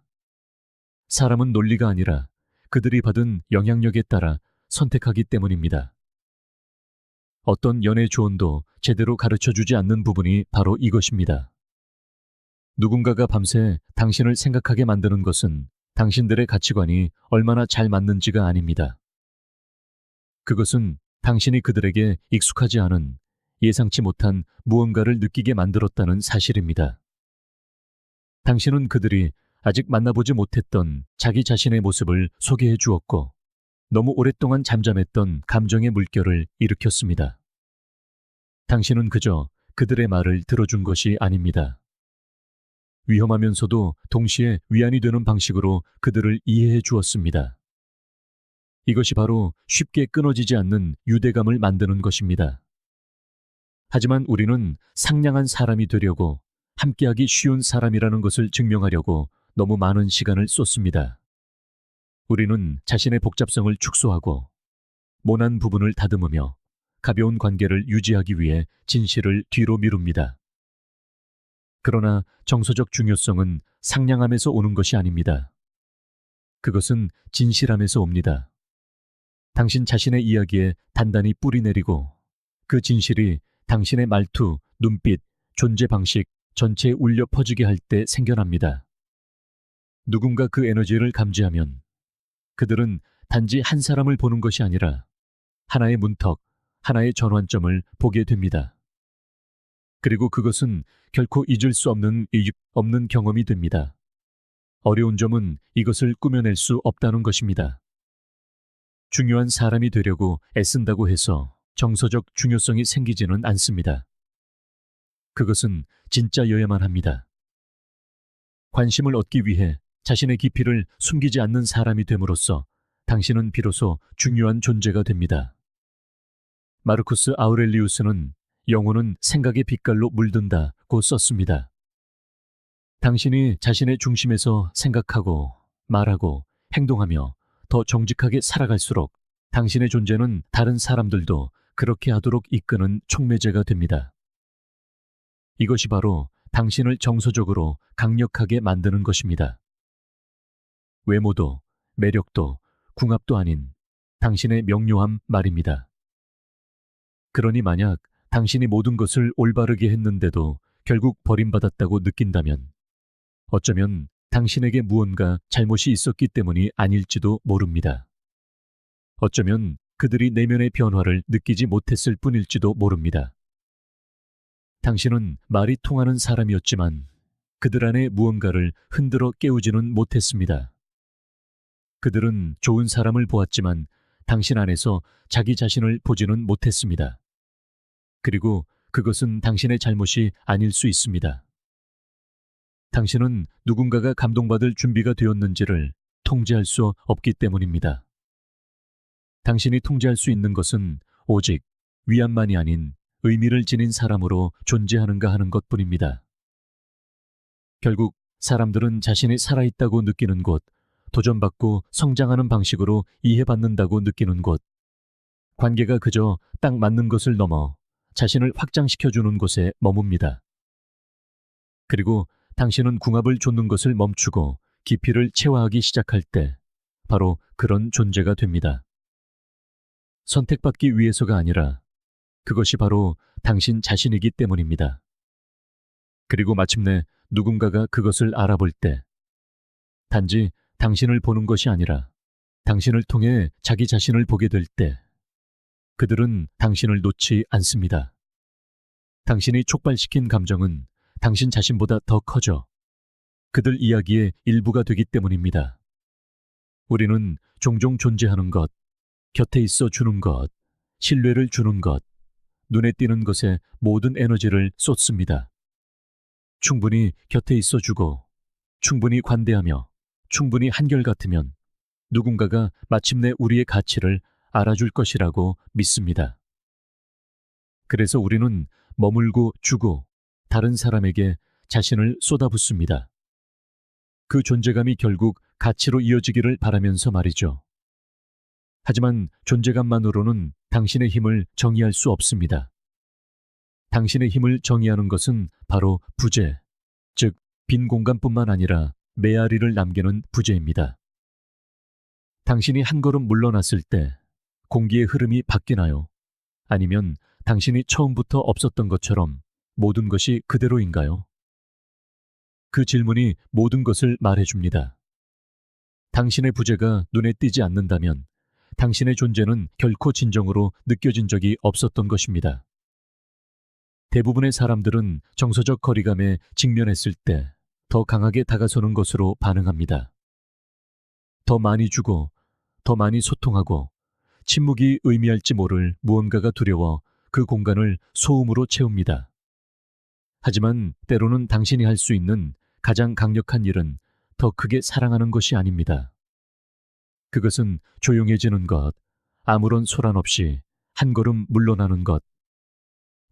사람은 논리가 아니라 그들이 받은 영향력에 따라 선택하기 때문입니다. 어떤 연애 조언도 제대로 가르쳐주지 않는 부분이 바로 이것입니다. 누군가가 밤새 당신을 생각하게 만드는 것은 당신들의 가치관이 얼마나 잘 맞는지가 아닙니다. 그것은 당신이 그들에게 익숙하지 않은 예상치 못한 무언가를 느끼게 만들었다는 사실입니다. 당신은 그들이 아직 만나보지 못했던 자기 자신의 모습을 소개해 주었고 너무 오랫동안 잠잠했던 감정의 물결을 일으켰습니다. 당신은 그저 그들의 말을 들어준 것이 아닙니다. 위험하면서도 동시에 위안이 되는 방식으로 그들을 이해해 주었습니다. 이것이 바로 쉽게 끊어지지 않는 유대감을 만드는 것입니다. 하지만 우리는 상냥한 사람이 되려고 함께하기 쉬운 사람이라는 것을 증명하려고 너무 많은 시간을 쏟습니다. 우리는 자신의 복잡성을 축소하고 모난 부분을 다듬으며 가벼운 관계를 유지하기 위해 진실을 뒤로 미룹니다. 그러나 정서적 중요성은 상냥함에서 오는 것이 아닙니다. 그것은 진실함에서 옵니다. 당신 자신의 이야기에 단단히 뿌리 내리고 그 진실이 당신의 말투, 눈빛, 존재 방식 전체에 울려 퍼지게 할 때 생겨납니다. 누군가 그 에너지를 감지하면 그들은 단지 한 사람을 보는 것이 아니라 하나의 문턱, 하나의 전환점을 보게 됩니다. 그리고 그것은 결코 잊을 수 없는 없는 경험이 됩니다. 어려운 점은 이것을 꾸며낼 수 없다는 것입니다. 중요한 사람이 되려고 애쓴다고 해서 정서적 중요성이 생기지는 않습니다. 그것은 진짜여야만 합니다. 관심을 얻기 위해 자신의 깊이를 숨기지 않는 사람이 됨으로써 당신은 비로소 중요한 존재가 됩니다. 마르쿠스 아우렐리우스는 영혼은 생각의 빛깔로 물든다고 썼습니다. 당신이 자신의 중심에서 생각하고 말하고 행동하며 더 정직하게 살아갈수록 당신의 존재는 다른 사람들도 그렇게 하도록 이끄는 촉매제가 됩니다. 이것이 바로 당신을 정서적으로 강력하게 만드는 것입니다. 외모도, 매력도, 궁합도 아닌 당신의 명료함 말입니다. 그러니 만약 당신이 모든 것을 올바르게 했는데도 결국 버림받았다고 느낀다면 어쩌면 당신에게 무언가 잘못이 있었기 때문이 아닐지도 모릅니다. 어쩌면 그들이 내면의 변화를 느끼지 못했을 뿐일지도 모릅니다. 당신은 말이 통하는 사람이었지만 그들 안에 무언가를 흔들어 깨우지는 못했습니다. 그들은 좋은 사람을 보았지만 당신 안에서 자기 자신을 보지는 못했습니다. 그리고 그것은 당신의 잘못이 아닐 수 있습니다. 당신은 누군가가 감동받을 준비가 되었는지를 통제할 수 없기 때문입니다. 당신이 통제할 수 있는 것은 오직 위안만이 아닌 의미를 지닌 사람으로 존재하는가 하는 것뿐입니다. 결국 사람들은 자신이 살아있다고 느끼는 곳, 도전받고 성장하는 방식으로 이해받는다고 느끼는 곳, 관계가 그저 딱 맞는 것을 넘어 자신을 확장시켜주는 곳에 머뭅니다. 그리고 당신은 궁합을 좇는 것을 멈추고 깊이를 체화하기 시작할 때 바로 그런 존재가 됩니다. 선택받기 위해서가 아니라 그것이 바로 당신 자신이기 때문입니다. 그리고 마침내 누군가가 그것을 알아볼 때 단지 당신을 보는 것이 아니라 당신을 통해 자기 자신을 보게 될 때 그들은 당신을 놓지 않습니다. 당신이 촉발시킨 감정은 당신 자신보다 더 커져 그들 이야기의 일부가 되기 때문입니다. 우리는 종종 존재하는 것, 곁에 있어 주는 것, 신뢰를 주는 것, 눈에 띄는 것에 모든 에너지를 쏟습니다. 충분히 곁에 있어 주고, 충분히 관대하며, 충분히 한결같으면 누군가가 마침내 우리의 가치를 알아줄 것이라고 믿습니다. 그래서 우리는 머물고 주고 다른 사람에게 자신을 쏟아붓습니다. 그 존재감이 결국 가치로 이어지기를 바라면서 말이죠. 하지만 존재감만으로는 당신의 힘을 정의할 수 없습니다. 당신의 힘을 정의하는 것은 바로 부재, 즉 빈 공간뿐만 아니라 메아리를 남기는 부재입니다. 당신이 한 걸음 물러났을 때 공기의 흐름이 바뀌나요? 아니면 당신이 처음부터 없었던 것처럼 모든 것이 그대로인가요? 그 질문이 모든 것을 말해줍니다. 당신의 부재가 눈에 띄지 않는다면 당신의 존재는 결코 진정으로 느껴진 적이 없었던 것입니다. 대부분의 사람들은 정서적 거리감에 직면했을 때 더 강하게 다가서는 것으로 반응합니다. 더 많이 주고, 더 많이 소통하고, 침묵이 의미할지 모를 무언가가 두려워 그 공간을 소음으로 채웁니다. 하지만 때로는 당신이 할 수 있는 가장 강력한 일은 더 크게 사랑하는 것이 아닙니다. 그것은 조용해지는 것, 아무런 소란 없이 한 걸음 물러나는 것,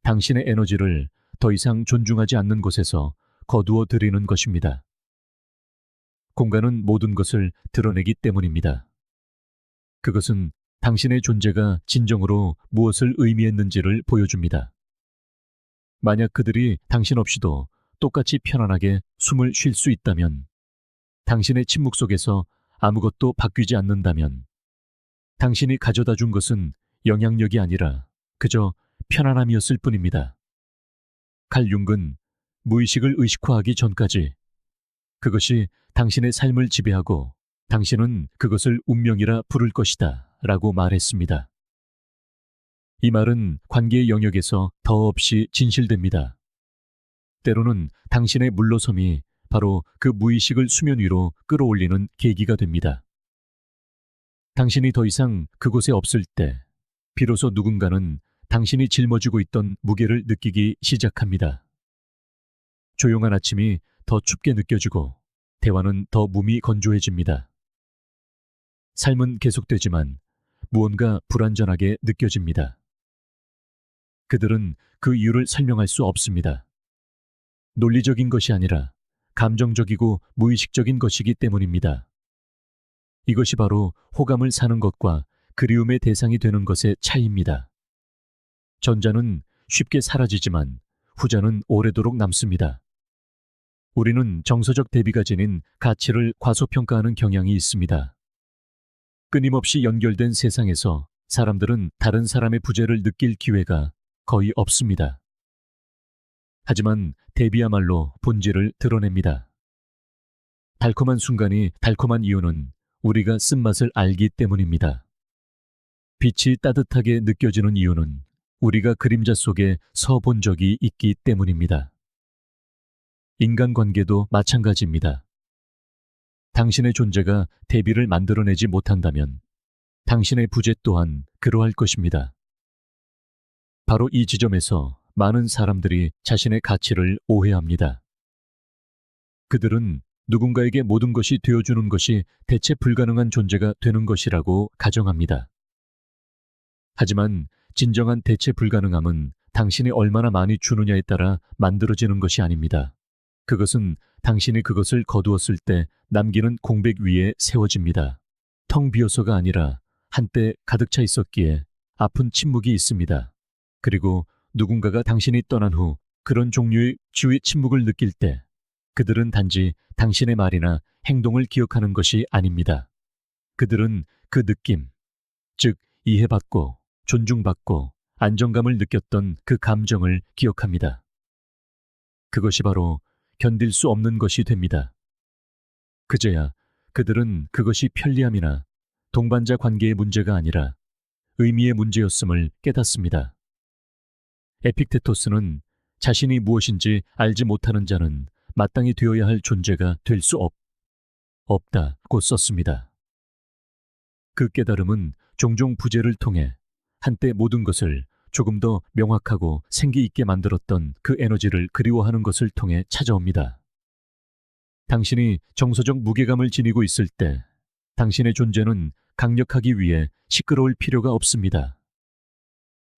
당신의 에너지를 더 이상 존중하지 않는 곳에서 거두어 들이는 것입니다. 공간은 모든 것을 드러내기 때문입니다. 그것은 당신의 존재가 진정으로 무엇을 의미했는지를 보여줍니다. 만약 그들이 당신 없이도 똑같이 편안하게 숨을 쉴 수 있다면, 당신의 침묵 속에서 아무것도 바뀌지 않는다면, 당신이 가져다 준 것은 영향력이 아니라 그저 편안함이었을 뿐입니다. 칼 융은 무의식을 의식화하기 전까지 그것이 당신의 삶을 지배하고 당신은 그것을 운명이라 부를 것이다 라고 말했습니다. 이 말은 관계의 영역에서 더없이 진실됩니다. 때로는 당신의 물러섬이 바로 그 무의식을 수면 위로 끌어올리는 계기가 됩니다. 당신이 더 이상 그곳에 없을 때 비로소 누군가는 당신이 짊어지고 있던 무게를 느끼기 시작합니다. 조용한 아침이 더 춥게 느껴지고 대화는 더 몸이 건조해집니다. 삶은 계속되지만 무언가 불완전하게 느껴집니다. 그들은 그 이유를 설명할 수 없습니다. 논리적인 것이 아니라 감정적이고 무의식적인 것이기 때문입니다. 이것이 바로 호감을 사는 것과 그리움의 대상이 되는 것의 차이입니다. 전자는 쉽게 사라지지만 후자는 오래도록 남습니다. 우리는 정서적 대비가 지닌 가치를 과소평가하는 경향이 있습니다. 끊임없이 연결된 세상에서 사람들은 다른 사람의 부재를 느낄 기회가 거의 없습니다. 하지만 대비야말로 본질을 드러냅니다. 달콤한 순간이 달콤한 이유는 우리가 쓴맛을 알기 때문입니다. 빛이 따뜻하게 느껴지는 이유는 우리가 그림자 속에 서 본 적이 있기 때문입니다. 인간관계도 마찬가지입니다. 당신의 존재가 대비를 만들어내지 못한다면 당신의 부재 또한 그러할 것입니다. 바로 이 지점에서 많은 사람들이 자신의 가치를 오해합니다. 그들은 누군가에게 모든 것이 되어주는 것이 대체 불가능한 존재가 되는 것이라고 가정합니다. 하지만 진정한 대체 불가능함은 당신이 얼마나 많이 주느냐에 따라 만들어지는 것이 아닙니다. 그것은 당신이 그것을 거두었을 때 남기는 공백 위에 세워집니다. 텅 비어서가 아니라 한때 가득 차 있었기에 아픈 침묵이 있습니다. 그리고 누군가가 당신이 떠난 후 그런 종류의 주의 침묵을 느낄 때 그들은 단지 당신의 말이나 행동을 기억하는 것이 아닙니다. 그들은 그 느낌, 즉 이해받고 존중받고 안정감을 느꼈던 그 감정을 기억합니다. 그것이 바로 견딜 수 없는 것이 됩니다. 그제야 그들은 그것이 편리함이나 동반자 관계의 문제가 아니라 의미의 문제였음을 깨닫습니다. 에픽테토스는 자신이 무엇인지 알지 못하는 자는 마땅히 되어야 할 존재가 될 수 없다고 썼습니다. 그 깨달음은 종종 부재를 통해 한때 모든 것을 조금 더 명확하고 생기 있게 만들었던 그 에너지를 그리워하는 것을 통해 찾아옵니다. 당신이 정서적 무게감을 지니고 있을 때 당신의 존재는 강력하기 위해 시끄러울 필요가 없습니다.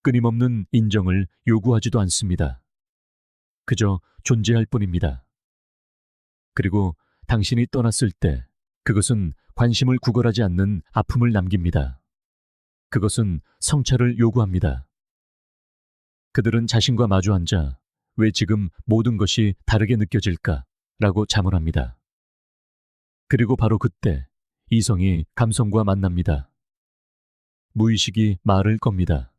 끊임없는 인정을 요구하지도 않습니다. 그저 존재할 뿐입니다. 그리고 당신이 떠났을 때 그것은 관심을 구걸하지 않는 아픔을 남깁니다. 그것은 성찰을 요구합니다. 그들은 자신과 마주 앉아 왜 지금 모든 것이 다르게 느껴질까? 라고 자문합니다. 그리고 바로 그때 이성이 감성과 만납니다. 무의식이 말을 겁니다.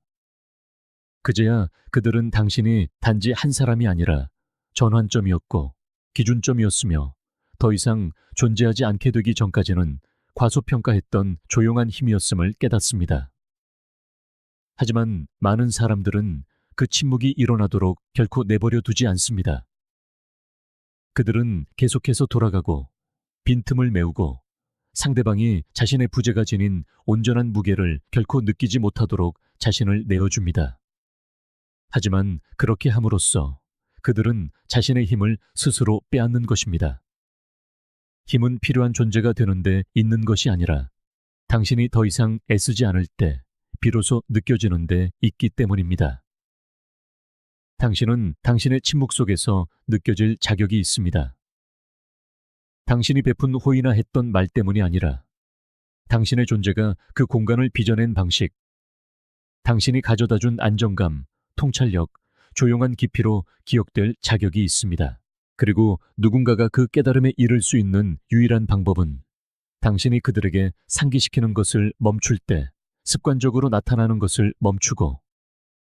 그제야 그들은 당신이 단지 한 사람이 아니라 전환점이었고 기준점이었으며 더 이상 존재하지 않게 되기 전까지는 과소평가했던 조용한 힘이었음을 깨닫습니다. 하지만 많은 사람들은 그 침묵이 일어나도록 결코 내버려 두지 않습니다. 그들은 계속해서 돌아가고 빈틈을 메우고 상대방이 자신의 부재가 지닌 온전한 무게를 결코 느끼지 못하도록 자신을 내어줍니다. 하지만 그렇게 함으로써 그들은 자신의 힘을 스스로 빼앗는 것입니다. 힘은 필요한 존재가 되는데 있는 것이 아니라 당신이 더 이상 애쓰지 않을 때 비로소 느껴지는데 있기 때문입니다. 당신은 당신의 침묵 속에서 느껴질 자격이 있습니다. 당신이 베푼 호의나 했던 말 때문이 아니라 당신의 존재가 그 공간을 빚어낸 방식, 당신이 가져다 준 안정감, 통찰력, 조용한 깊이로 기억될 자격이 있습니다. 그리고 누군가가 그 깨달음에 이를 수 있는 유일한 방법은 당신이 그들에게 상기시키는 것을 멈출 때 습관적으로 나타나는 것을 멈추고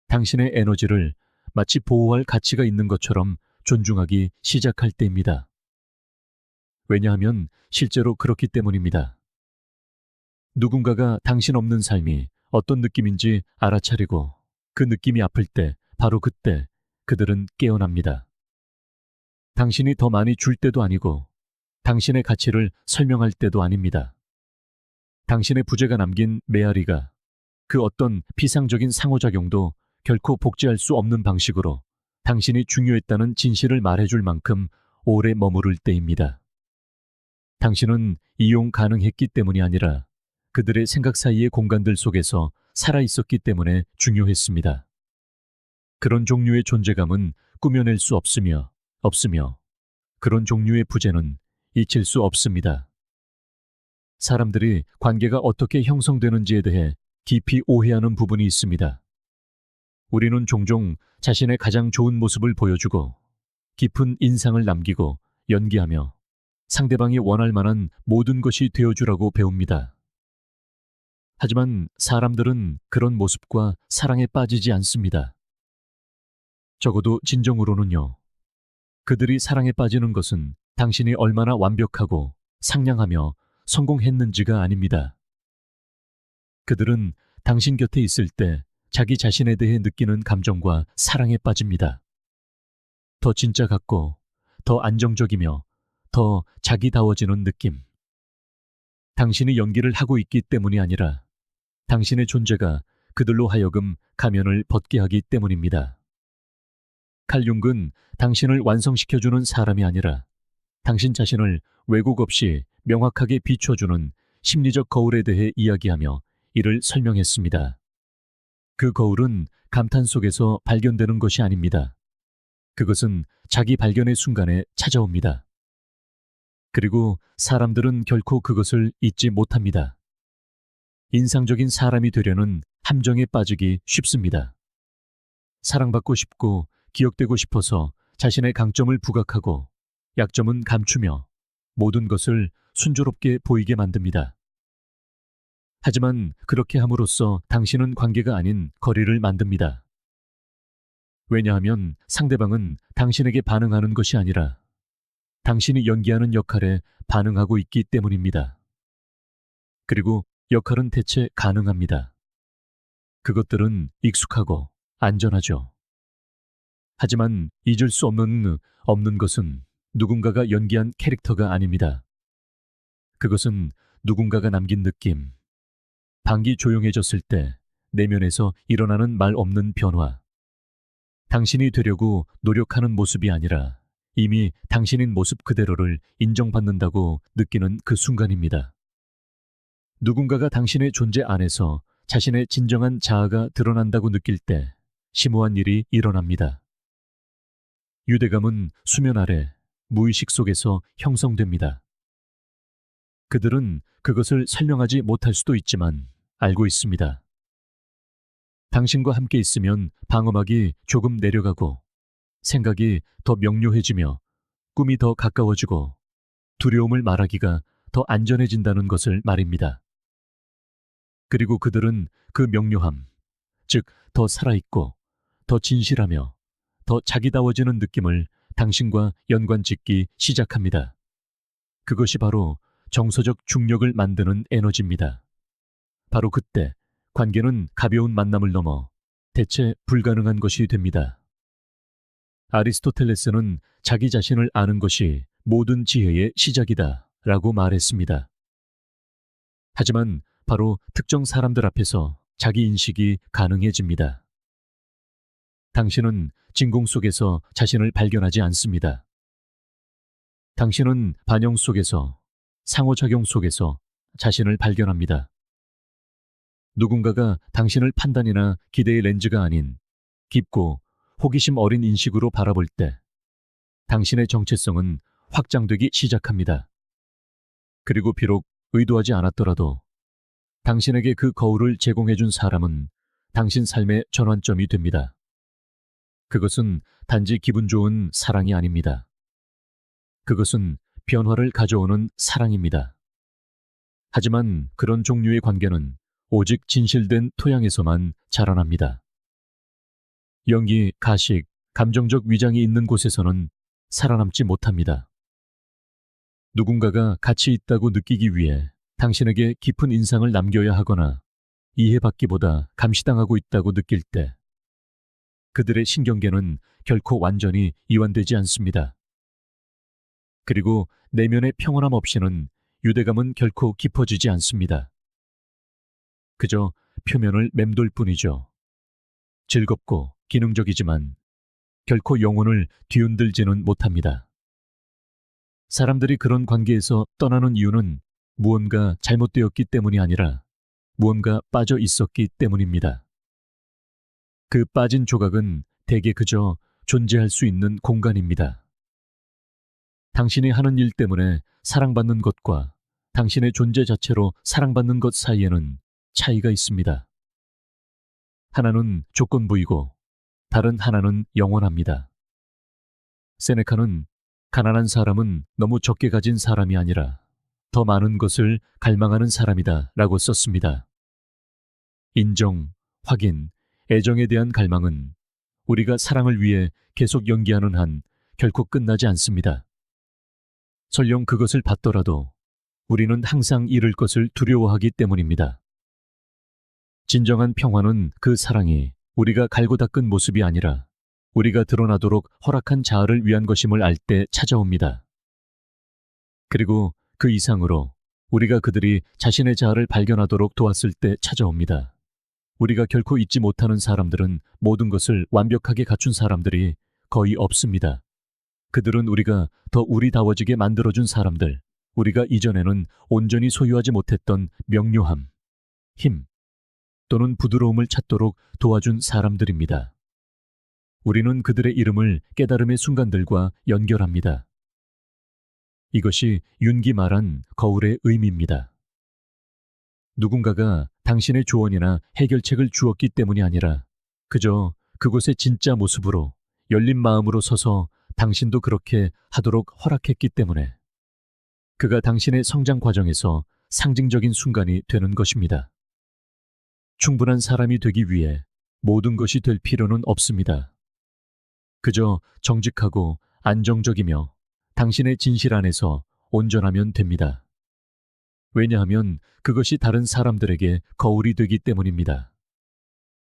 당신의 에너지를 마치 보호할 가치가 있는 것처럼 존중하기 시작할 때입니다. 왜냐하면 실제로 그렇기 때문입니다. 누군가가 당신 없는 삶이 어떤 느낌인지 알아차리고 그 느낌이 아플 때 바로 그때 그들은 깨어납니다. 당신이 더 많이 줄 때도 아니고 당신의 가치를 설명할 때도 아닙니다. 당신의 부재가 남긴 메아리가 그 어떤 피상적인 상호작용도 결코 복제할 수 없는 방식으로 당신이 중요했다는 진실을 말해줄 만큼 오래 머무를 때입니다. 당신은 이용 가능했기 때문이 아니라 그들의 생각 사이의 공간들 속에서 살아있었기 때문에 중요했습니다. 그런 종류의 존재감은 꾸며낼 수 없으며 그런 종류의 부재는 잊힐 수 없습니다. 사람들이 관계가 어떻게 형성되는지에 대해 깊이 오해하는 부분이 있습니다. 우리는 종종 자신의 가장 좋은 모습을 보여주고 깊은 인상을 남기고 연기하며 상대방이 원할 만한 모든 것이 되어주라고 배웁니다. 하지만 사람들은 그런 모습과 사랑에 빠지지 않습니다. 적어도 진정으로는요. 그들이 사랑에 빠지는 것은 당신이 얼마나 완벽하고 상냥하며 성공했는지가 아닙니다. 그들은 당신 곁에 있을 때 자기 자신에 대해 느끼는 감정과 사랑에 빠집니다. 더 진짜 같고, 더 안정적이며, 더 자기다워지는 느낌. 당신이 연기를 하고 있기 때문이 아니라 당신의 존재가 그들로 하여금 가면을 벗게 하기 때문입니다. 칼 융은 당신을 완성시켜주는 사람이 아니라 당신 자신을 왜곡 없이 명확하게 비춰주는 심리적 거울에 대해 이야기하며 이를 설명했습니다. 그 거울은 감탄 속에서 발견되는 것이 아닙니다. 그것은 자기 발견의 순간에 찾아옵니다. 그리고 사람들은 결코 그것을 잊지 못합니다. 인상적인 사람이 되려는 함정에 빠지기 쉽습니다. 사랑받고 싶고 기억되고 싶어서 자신의 강점을 부각하고 약점은 감추며 모든 것을 순조롭게 보이게 만듭니다. 하지만 그렇게 함으로써 당신은 관계가 아닌 거리를 만듭니다. 왜냐하면 상대방은 당신에게 반응하는 것이 아니라 당신이 연기하는 역할에 반응하고 있기 때문입니다. 그리고 역할은 대체 가능합니다. 그것들은 익숙하고 안전하죠. 하지만 잊을 수 없는 것은 누군가가 연기한 캐릭터가 아닙니다. 그것은 누군가가 남긴 느낌, 방이 조용해졌을 때 내면에서 일어나는 말 없는 변화, 당신이 되려고 노력하는 모습이 아니라 이미 당신인 모습 그대로를 인정받는다고 느끼는 그 순간입니다. 누군가가 당신의 존재 안에서 자신의 진정한 자아가 드러난다고 느낄 때 심오한 일이 일어납니다. 유대감은 수면 아래 무의식 속에서 형성됩니다. 그들은 그것을 설명하지 못할 수도 있지만 알고 있습니다. 당신과 함께 있으면 방어막이 조금 내려가고 생각이 더 명료해지며 꿈이 더 가까워지고 두려움을 말하기가 더 안전해진다는 것을 말입니다. 그리고 그들은 그 명료함, 즉 더 살아있고 더 진실하며 더 자기다워지는 느낌을 당신과 연관짓기 시작합니다. 그것이 바로 정서적 중력을 만드는 에너지입니다. 바로 그때 관계는 가벼운 만남을 넘어 대체 불가능한 것이 됩니다. 아리스토텔레스는 자기 자신을 아는 것이 모든 지혜의 시작이다 라고 말했습니다. 하지만 바로 특정 사람들 앞에서 자기 인식이 가능해집니다. 당신은 진공 속에서 자신을 발견하지 않습니다. 당신은 반영 속에서, 상호작용 속에서 자신을 발견합니다. 누군가가 당신을 판단이나 기대의 렌즈가 아닌 깊고 호기심 어린 인식으로 바라볼 때 당신의 정체성은 확장되기 시작합니다. 그리고 비록 의도하지 않았더라도 당신에게 그 거울을 제공해 준 사람은 당신 삶의 전환점이 됩니다. 그것은 단지 기분 좋은 사랑이 아닙니다. 그것은 변화를 가져오는 사랑입니다. 하지만 그런 종류의 관계는 오직 진실된 토양에서만 자라납니다. 연기, 가식, 감정적 위장이 있는 곳에서는 살아남지 못합니다. 누군가가 가치 있다고 느끼기 위해 당신에게 깊은 인상을 남겨야 하거나 이해받기보다 감시당하고 있다고 느낄 때 그들의 신경계는 결코 완전히 이완되지 않습니다. 그리고 내면의 평온함 없이는 유대감은 결코 깊어지지 않습니다. 그저 표면을 맴돌 뿐이죠. 즐겁고 기능적이지만 결코 영혼을 뒤흔들지는 못합니다. 사람들이 그런 관계에서 떠나는 이유는 무언가 잘못되었기 때문이 아니라 무언가 빠져 있었기 때문입니다. 그 빠진 조각은 대개 그저 존재할 수 있는 공간입니다. 당신이 하는 일 때문에 사랑받는 것과 당신의 존재 자체로 사랑받는 것 사이에는 차이가 있습니다. 하나는 조건부이고 다른 하나는 영원합니다. 세네카는 가난한 사람은 너무 적게 가진 사람이 아니라 더 많은 것을 갈망하는 사람이다 라고 썼습니다. 인정, 확인, 애정에 대한 갈망은 우리가 사랑을 위해 계속 연기하는 한 결코 끝나지 않습니다. 설령 그것을 받더라도 우리는 항상 잃을 것을 두려워하기 때문입니다. 진정한 평화는 그 사랑이 우리가 갈고 닦은 모습이 아니라 우리가 드러나도록 허락한 자아를 위한 것임을 알 때 찾아옵니다. 그리고 그 이상으로 우리가 그들이 자신의 자아를 발견하도록 도왔을 때 찾아옵니다. 우리가 결코 잊지 못하는 사람들은 모든 것을 완벽하게 갖춘 사람들이 거의 없습니다. 그들은 우리가 더 우리다워지게 만들어준 사람들, 우리가 이전에는 온전히 소유하지 못했던 명료함, 힘, 또는 부드러움을 찾도록 도와준 사람들입니다. 우리는 그들의 이름을 깨달음의 순간들과 연결합니다. 이것이 윤기 말한 거울의 의미입니다. 누군가가 당신의 조언이나 해결책을 주었기 때문이 아니라 그저 그곳의 진짜 모습으로 열린 마음으로 서서 당신도 그렇게 하도록 허락했기 때문에 그가 당신의 성장 과정에서 상징적인 순간이 되는 것입니다. 충분한 사람이 되기 위해 모든 것이 될 필요는 없습니다. 그저 정직하고 안정적이며 당신의 진실 안에서 온전하면 됩니다. 왜냐하면 그것이 다른 사람들에게 거울이 되기 때문입니다.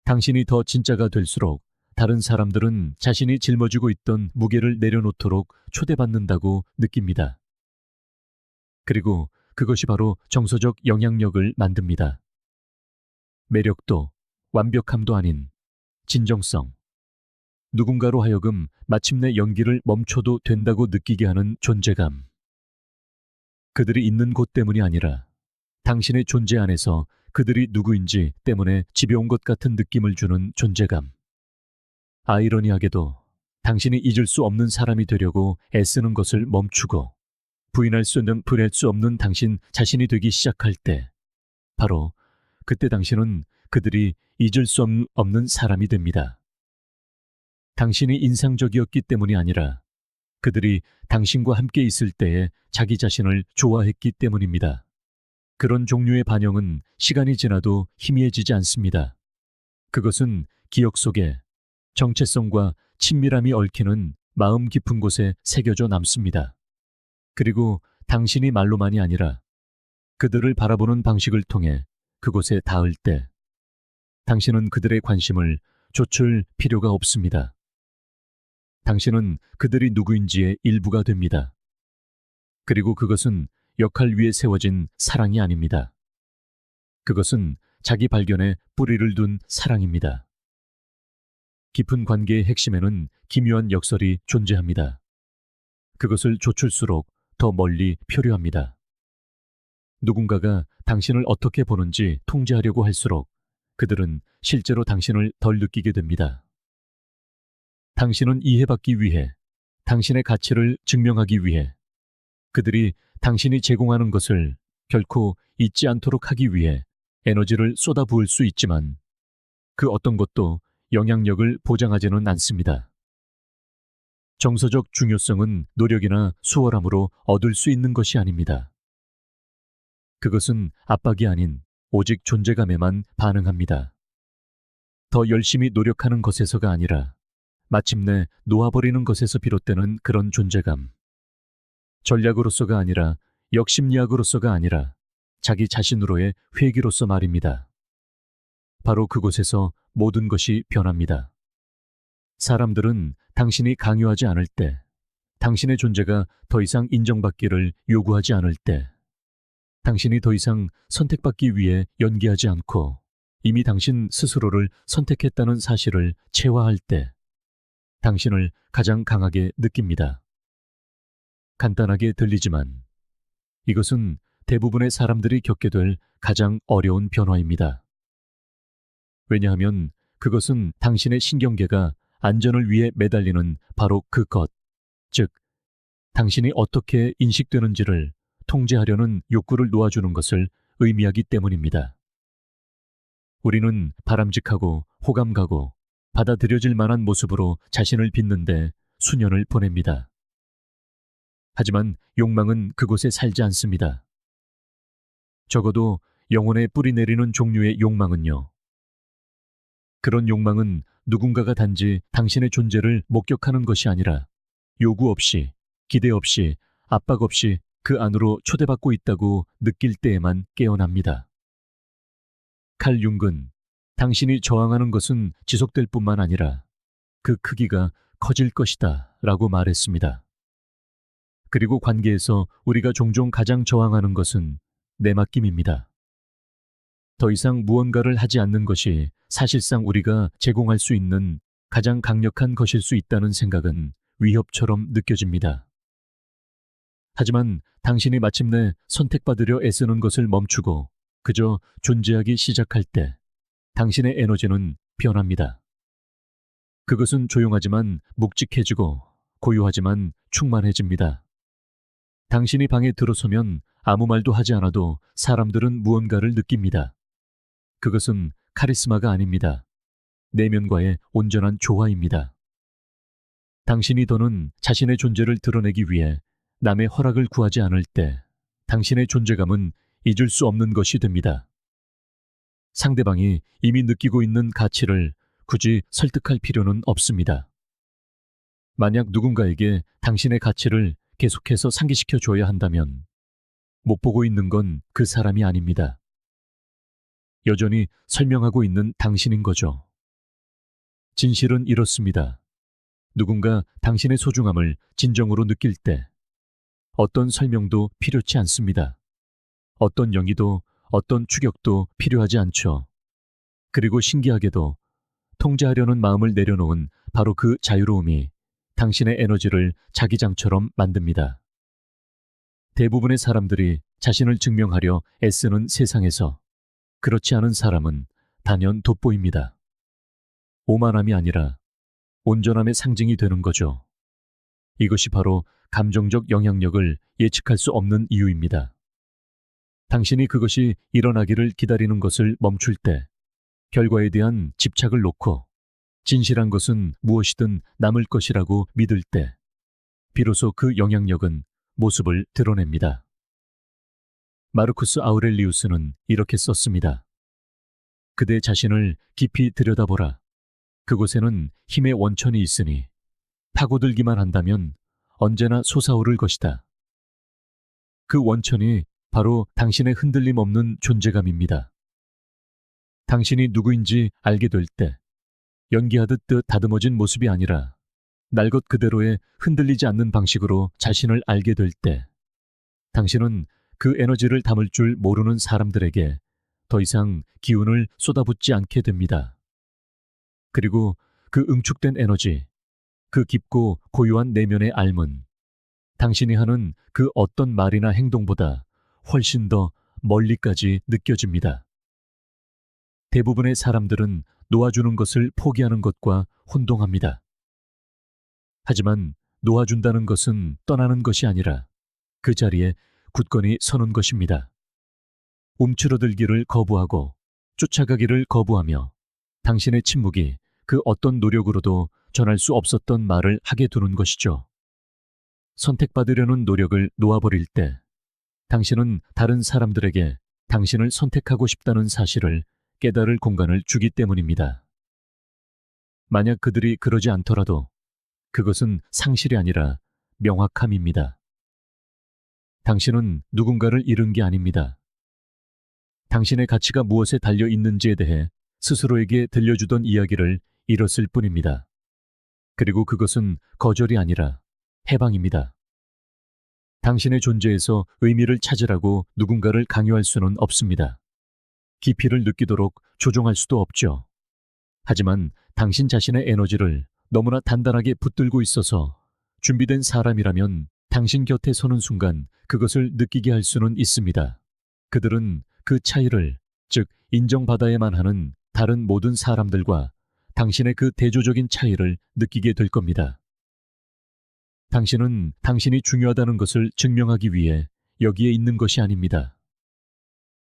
당신이 더 진짜가 될수록 다른 사람들은 자신이 짊어지고 있던 무게를 내려놓도록 초대받는다고 느낍니다. 그리고 그것이 바로 정서적 영향력을 만듭니다. 매력도 완벽함도 아닌 진정성, 누군가로 하여금 마침내 연기를 멈춰도 된다고 느끼게 하는 존재감. 그들이 있는 곳 때문이 아니라 당신의 존재 안에서 그들이 누구인지 때문에 집요한 것 같은 느낌을 주는 존재감. 아이러니하게도 당신이 잊을 수 없는 사람이 되려고 애쓰는 것을 멈추고 부인할 수 없는 부인할 수 없는 당신 자신이 되기 시작할 때 바로 그때 당신은 그들이 잊을 수 없는 사람이 됩니다. 당신이 인상적이었기 때문이 아니라 그들이 당신과 함께 있을 때에 자기 자신을 좋아했기 때문입니다. 그런 종류의 반영은 시간이 지나도 희미해지지 않습니다. 그것은 기억 속에 정체성과 친밀함이 얽히는 마음 깊은 곳에 새겨져 남습니다. 그리고 당신이 말로만이 아니라 그들을 바라보는 방식을 통해 그곳에 닿을 때 당신은 그들의 관심을 좇을 필요가 없습니다. 당신은 그들이 누구인지의 일부가 됩니다. 그리고 그것은 역할 위에 세워진 사랑이 아닙니다. 그것은 자기 발견에 뿌리를 둔 사랑입니다. 깊은 관계의 핵심에는 기묘한 역설이 존재합니다. 그것을 좇을수록 더 멀리 표류합니다. 누군가가 당신을 어떻게 보는지 통제하려고 할수록 그들은 실제로 당신을 덜 느끼게 됩니다. 당신은 이해받기 위해, 당신의 가치를 증명하기 위해, 그들이 당신이 제공하는 것을 결코 잊지 않도록 하기 위해 에너지를 쏟아부을 수 있지만 그 어떤 것도 영향력을 보장하지는 않습니다. 정서적 중요성은 노력이나 수월함으로 얻을 수 있는 것이 아닙니다. 그것은 압박이 아닌 오직 존재감에만 반응합니다. 더 열심히 노력하는 것에서가 아니라 마침내 놓아버리는 것에서 비롯되는 그런 존재감. 전략으로서가 아니라 역심리학으로서가 아니라 자기 자신으로의 회귀로서 말입니다. 바로 그곳에서 모든 것이 변합니다. 사람들은 당신이 강요하지 않을 때, 당신의 존재가 더 이상 인정받기를 요구하지 않을 때, 당신이 더 이상 선택받기 위해 연기하지 않고 이미 당신 스스로를 선택했다는 사실을 체화할 때, 당신을 가장 강하게 느낍니다. 간단하게 들리지만 이것은 대부분의 사람들이 겪게 될 가장 어려운 변화입니다. 왜냐하면 그것은 당신의 신경계가 안전을 위해 매달리는 바로 그것, 즉, 당신이 어떻게 인식되는지를 통제하려는 욕구를 놓아주는 것을 의미하기 때문입니다. 우리는 바람직하고 호감가고 받아들여질 만한 모습으로 자신을 빚는데 수년을 보냅니다. 하지만 욕망은 그곳에 살지 않습니다. 적어도 영혼에 뿌리 내리는 종류의 욕망은요. 그런 욕망은 누군가가 단지 당신의 존재를 목격하는 것이 아니라 요구 없이, 기대 없이, 압박 없이 그 안으로 초대받고 있다고 느낄 때에만 깨어납니다. 칼 융은 당신이 저항하는 것은 지속될 뿐만 아니라 그 크기가 커질 것이다 라고 말했습니다. 그리고 관계에서 우리가 종종 가장 저항하는 것은 내맡김입니다. 더 이상 무언가를 하지 않는 것이 사실상 우리가 제공할 수 있는 가장 강력한 것일 수 있다는 생각은 위협처럼 느껴집니다. 하지만 당신이 마침내 선택받으려 애쓰는 것을 멈추고 그저 존재하기 시작할 때 당신의 에너지는 변합니다. 그것은 조용하지만 묵직해지고 고요하지만 충만해집니다. 당신이 방에 들어서면 아무 말도 하지 않아도 사람들은 무언가를 느낍니다. 그것은 카리스마가 아닙니다. 내면과의 온전한 조화입니다. 당신이 더는 자신의 존재를 드러내기 위해 남의 허락을 구하지 않을 때 당신의 존재감은 잊을 수 없는 것이 됩니다. 상대방이 이미 느끼고 있는 가치를 굳이 설득할 필요는 없습니다. 만약 누군가에게 당신의 가치를 계속해서 상기시켜 줘야 한다면 못 보고 있는 건 그 사람이 아닙니다. 여전히 설명하고 있는 당신인 거죠. 진실은 이렇습니다. 누군가 당신의 소중함을 진정으로 느낄 때 어떤 설명도 필요치 않습니다. 어떤 용기도 어떤 추격도 필요하지 않죠. 그리고 신기하게도 통제하려는 마음을 내려놓은 바로 그 자유로움이 당신의 에너지를 자기장처럼 만듭니다. 대부분의 사람들이 자신을 증명하려 애쓰는 세상에서 그렇지 않은 사람은 단연 돋보입니다. 오만함이 아니라 온전함의 상징이 되는 거죠. 이것이 바로 감정적 영향력을 예측할 수 없는 이유입니다. 당신이 그것이 일어나기를 기다리는 것을 멈출 때 결과에 대한 집착을 놓고 진실한 것은 무엇이든 남을 것이라고 믿을 때 비로소 그 영향력은 모습을 드러냅니다. 마르쿠스 아우렐리우스는 이렇게 썼습니다. 그대 자신을 깊이 들여다보라. 그곳에는 힘의 원천이 있으니 파고들기만 한다면 언제나 솟아오를 것이다. 그 원천이 바로 당신의 흔들림 없는 존재감입니다. 당신이 누구인지 알게 될 때 연기하듯 다듬어진 모습이 아니라 날 것 그대로의 흔들리지 않는 방식으로 자신을 알게 될 때 당신은 그 에너지를 담을 줄 모르는 사람들에게 더 이상 기운을 쏟아붓지 않게 됩니다. 그리고 그 응축된 에너지, 그 깊고 고요한 내면의 알문, 당신이 하는 그 어떤 말이나 행동보다 훨씬 더 멀리까지 느껴집니다. 대부분의 사람들은 놓아주는 것을 포기하는 것과 혼동합니다. 하지만 놓아준다는 것은 떠나는 것이 아니라 그 자리에 굳건히 서는 것입니다. 움츠러들기를 거부하고 쫓아가기를 거부하며 당신의 침묵이 그 어떤 노력으로도 전할 수 없었던 말을 하게 두는 것이죠. 선택받으려는 노력을 놓아버릴 때 당신은 다른 사람들에게 당신을 선택하고 싶다는 사실을 깨달을 공간을 주기 때문입니다. 만약 그들이 그러지 않더라도 그것은 상실이 아니라 명확함입니다. 당신은 누군가를 잃은 게 아닙니다. 당신의 가치가 무엇에 달려 있는지에 대해 스스로에게 들려주던 이야기를 잃었을 뿐입니다. 그리고 그것은 거절이 아니라 해방입니다. 당신의 존재에서 의미를 찾으라고 누군가를 강요할 수는 없습니다. 깊이를 느끼도록 조종할 수도 없죠. 하지만 당신 자신의 에너지를 너무나 단단하게 붙들고 있어서 준비된 사람이라면 당신 곁에 서는 순간 그것을 느끼게 할 수는 있습니다. 그들은 그 차이를, 즉 인정받아야만 하는 다른 모든 사람들과 당신의 그 대조적인 차이를 느끼게 될 겁니다. 당신은 당신이 중요하다는 것을 증명하기 위해 여기에 있는 것이 아닙니다.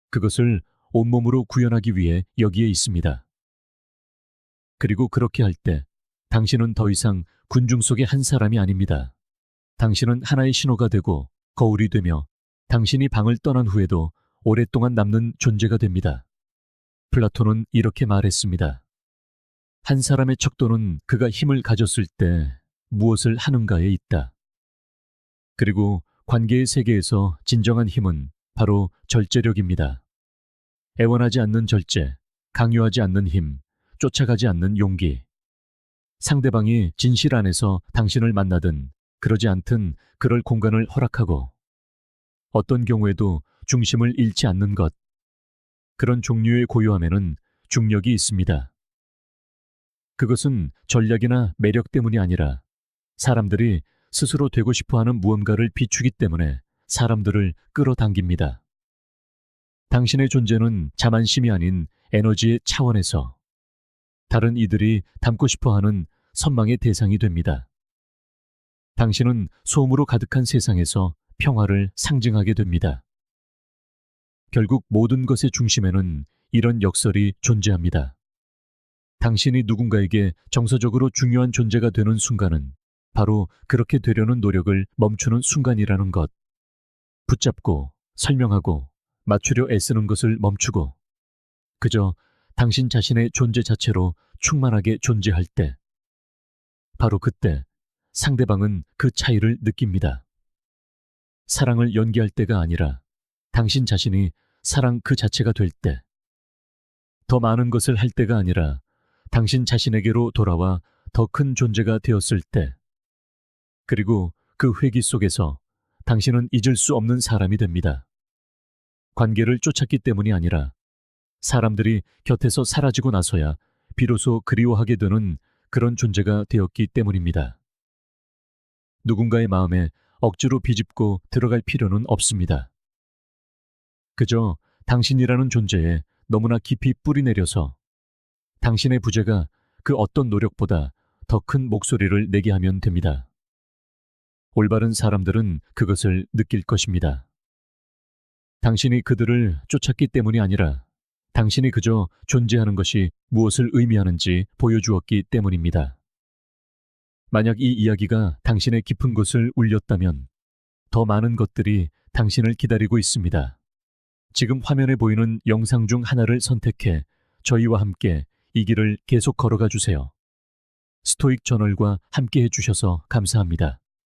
그것을 온몸으로 구현하기 위해 여기에 있습니다. 그리고 그렇게 할 때 당신은 더 이상 군중 속의 한 사람이 아닙니다. 당신은 하나의 신호가 되고 거울이 되며 당신이 방을 떠난 후에도 오랫동안 남는 존재가 됩니다. 플라톤은 이렇게 말했습니다. 한 사람의 척도는 그가 힘을 가졌을 때 무엇을 하는가에 있다. 그리고 관계의 세계에서 진정한 힘은 바로 절제력입니다. 애원하지 않는 절제, 강요하지 않는 힘, 쫓아가지 않는 용기. 상대방이 진실 안에서 당신을 만나든 그러지 않든 그럴 공간을 허락하고 어떤 경우에도 중심을 잃지 않는 것. 그런 종류의 고요함에는 중력이 있습니다. 그것은 전략이나 매력 때문이 아니라 사람들이 스스로 되고 싶어하는 무언가를 비추기 때문에 사람들을 끌어당깁니다. 당신의 존재는 자만심이 아닌 에너지의 차원에서 다른 이들이 닮고 싶어하는 선망의 대상이 됩니다. 당신은 소음으로 가득한 세상에서 평화를 상징하게 됩니다. 결국 모든 것의 중심에는 이런 역설이 존재합니다. 당신이 누군가에게 정서적으로 중요한 존재가 되는 순간은 바로 그렇게 되려는 노력을 멈추는 순간이라는 것. 붙잡고 설명하고 맞추려 애쓰는 것을 멈추고 그저 당신 자신의 존재 자체로 충만하게 존재할 때, 바로 그때 상대방은 그 차이를 느낍니다. 사랑을 연기할 때가 아니라 당신 자신이 사랑 그 자체가 될 때, 더 많은 것을 할 때가 아니라 당신 자신에게로 돌아와 더 큰 존재가 되었을 때, 그리고 그 회귀 속에서 당신은 잊을 수 없는 사람이 됩니다. 관계를 쫓았기 때문이 아니라 사람들이 곁에서 사라지고 나서야 비로소 그리워하게 되는 그런 존재가 되었기 때문입니다. 누군가의 마음에 억지로 비집고 들어갈 필요는 없습니다. 그저 당신이라는 존재에 너무나 깊이 뿌리내려서 당신의 부재가 그 어떤 노력보다 더 큰 목소리를 내게 하면 됩니다. 올바른 사람들은 그것을 느낄 것입니다. 당신이 그들을 쫓았기 때문이 아니라 당신이 그저 존재하는 것이 무엇을 의미하는지 보여주었기 때문입니다. 만약 이 이야기가 당신의 깊은 곳을 울렸다면 더 많은 것들이 당신을 기다리고 있습니다. 지금 화면에 보이는 영상 중 하나를 선택해 저희와 함께 이 길을 계속 걸어가 주세요. 스토익 저널과 함께 해주셔서 감사합니다.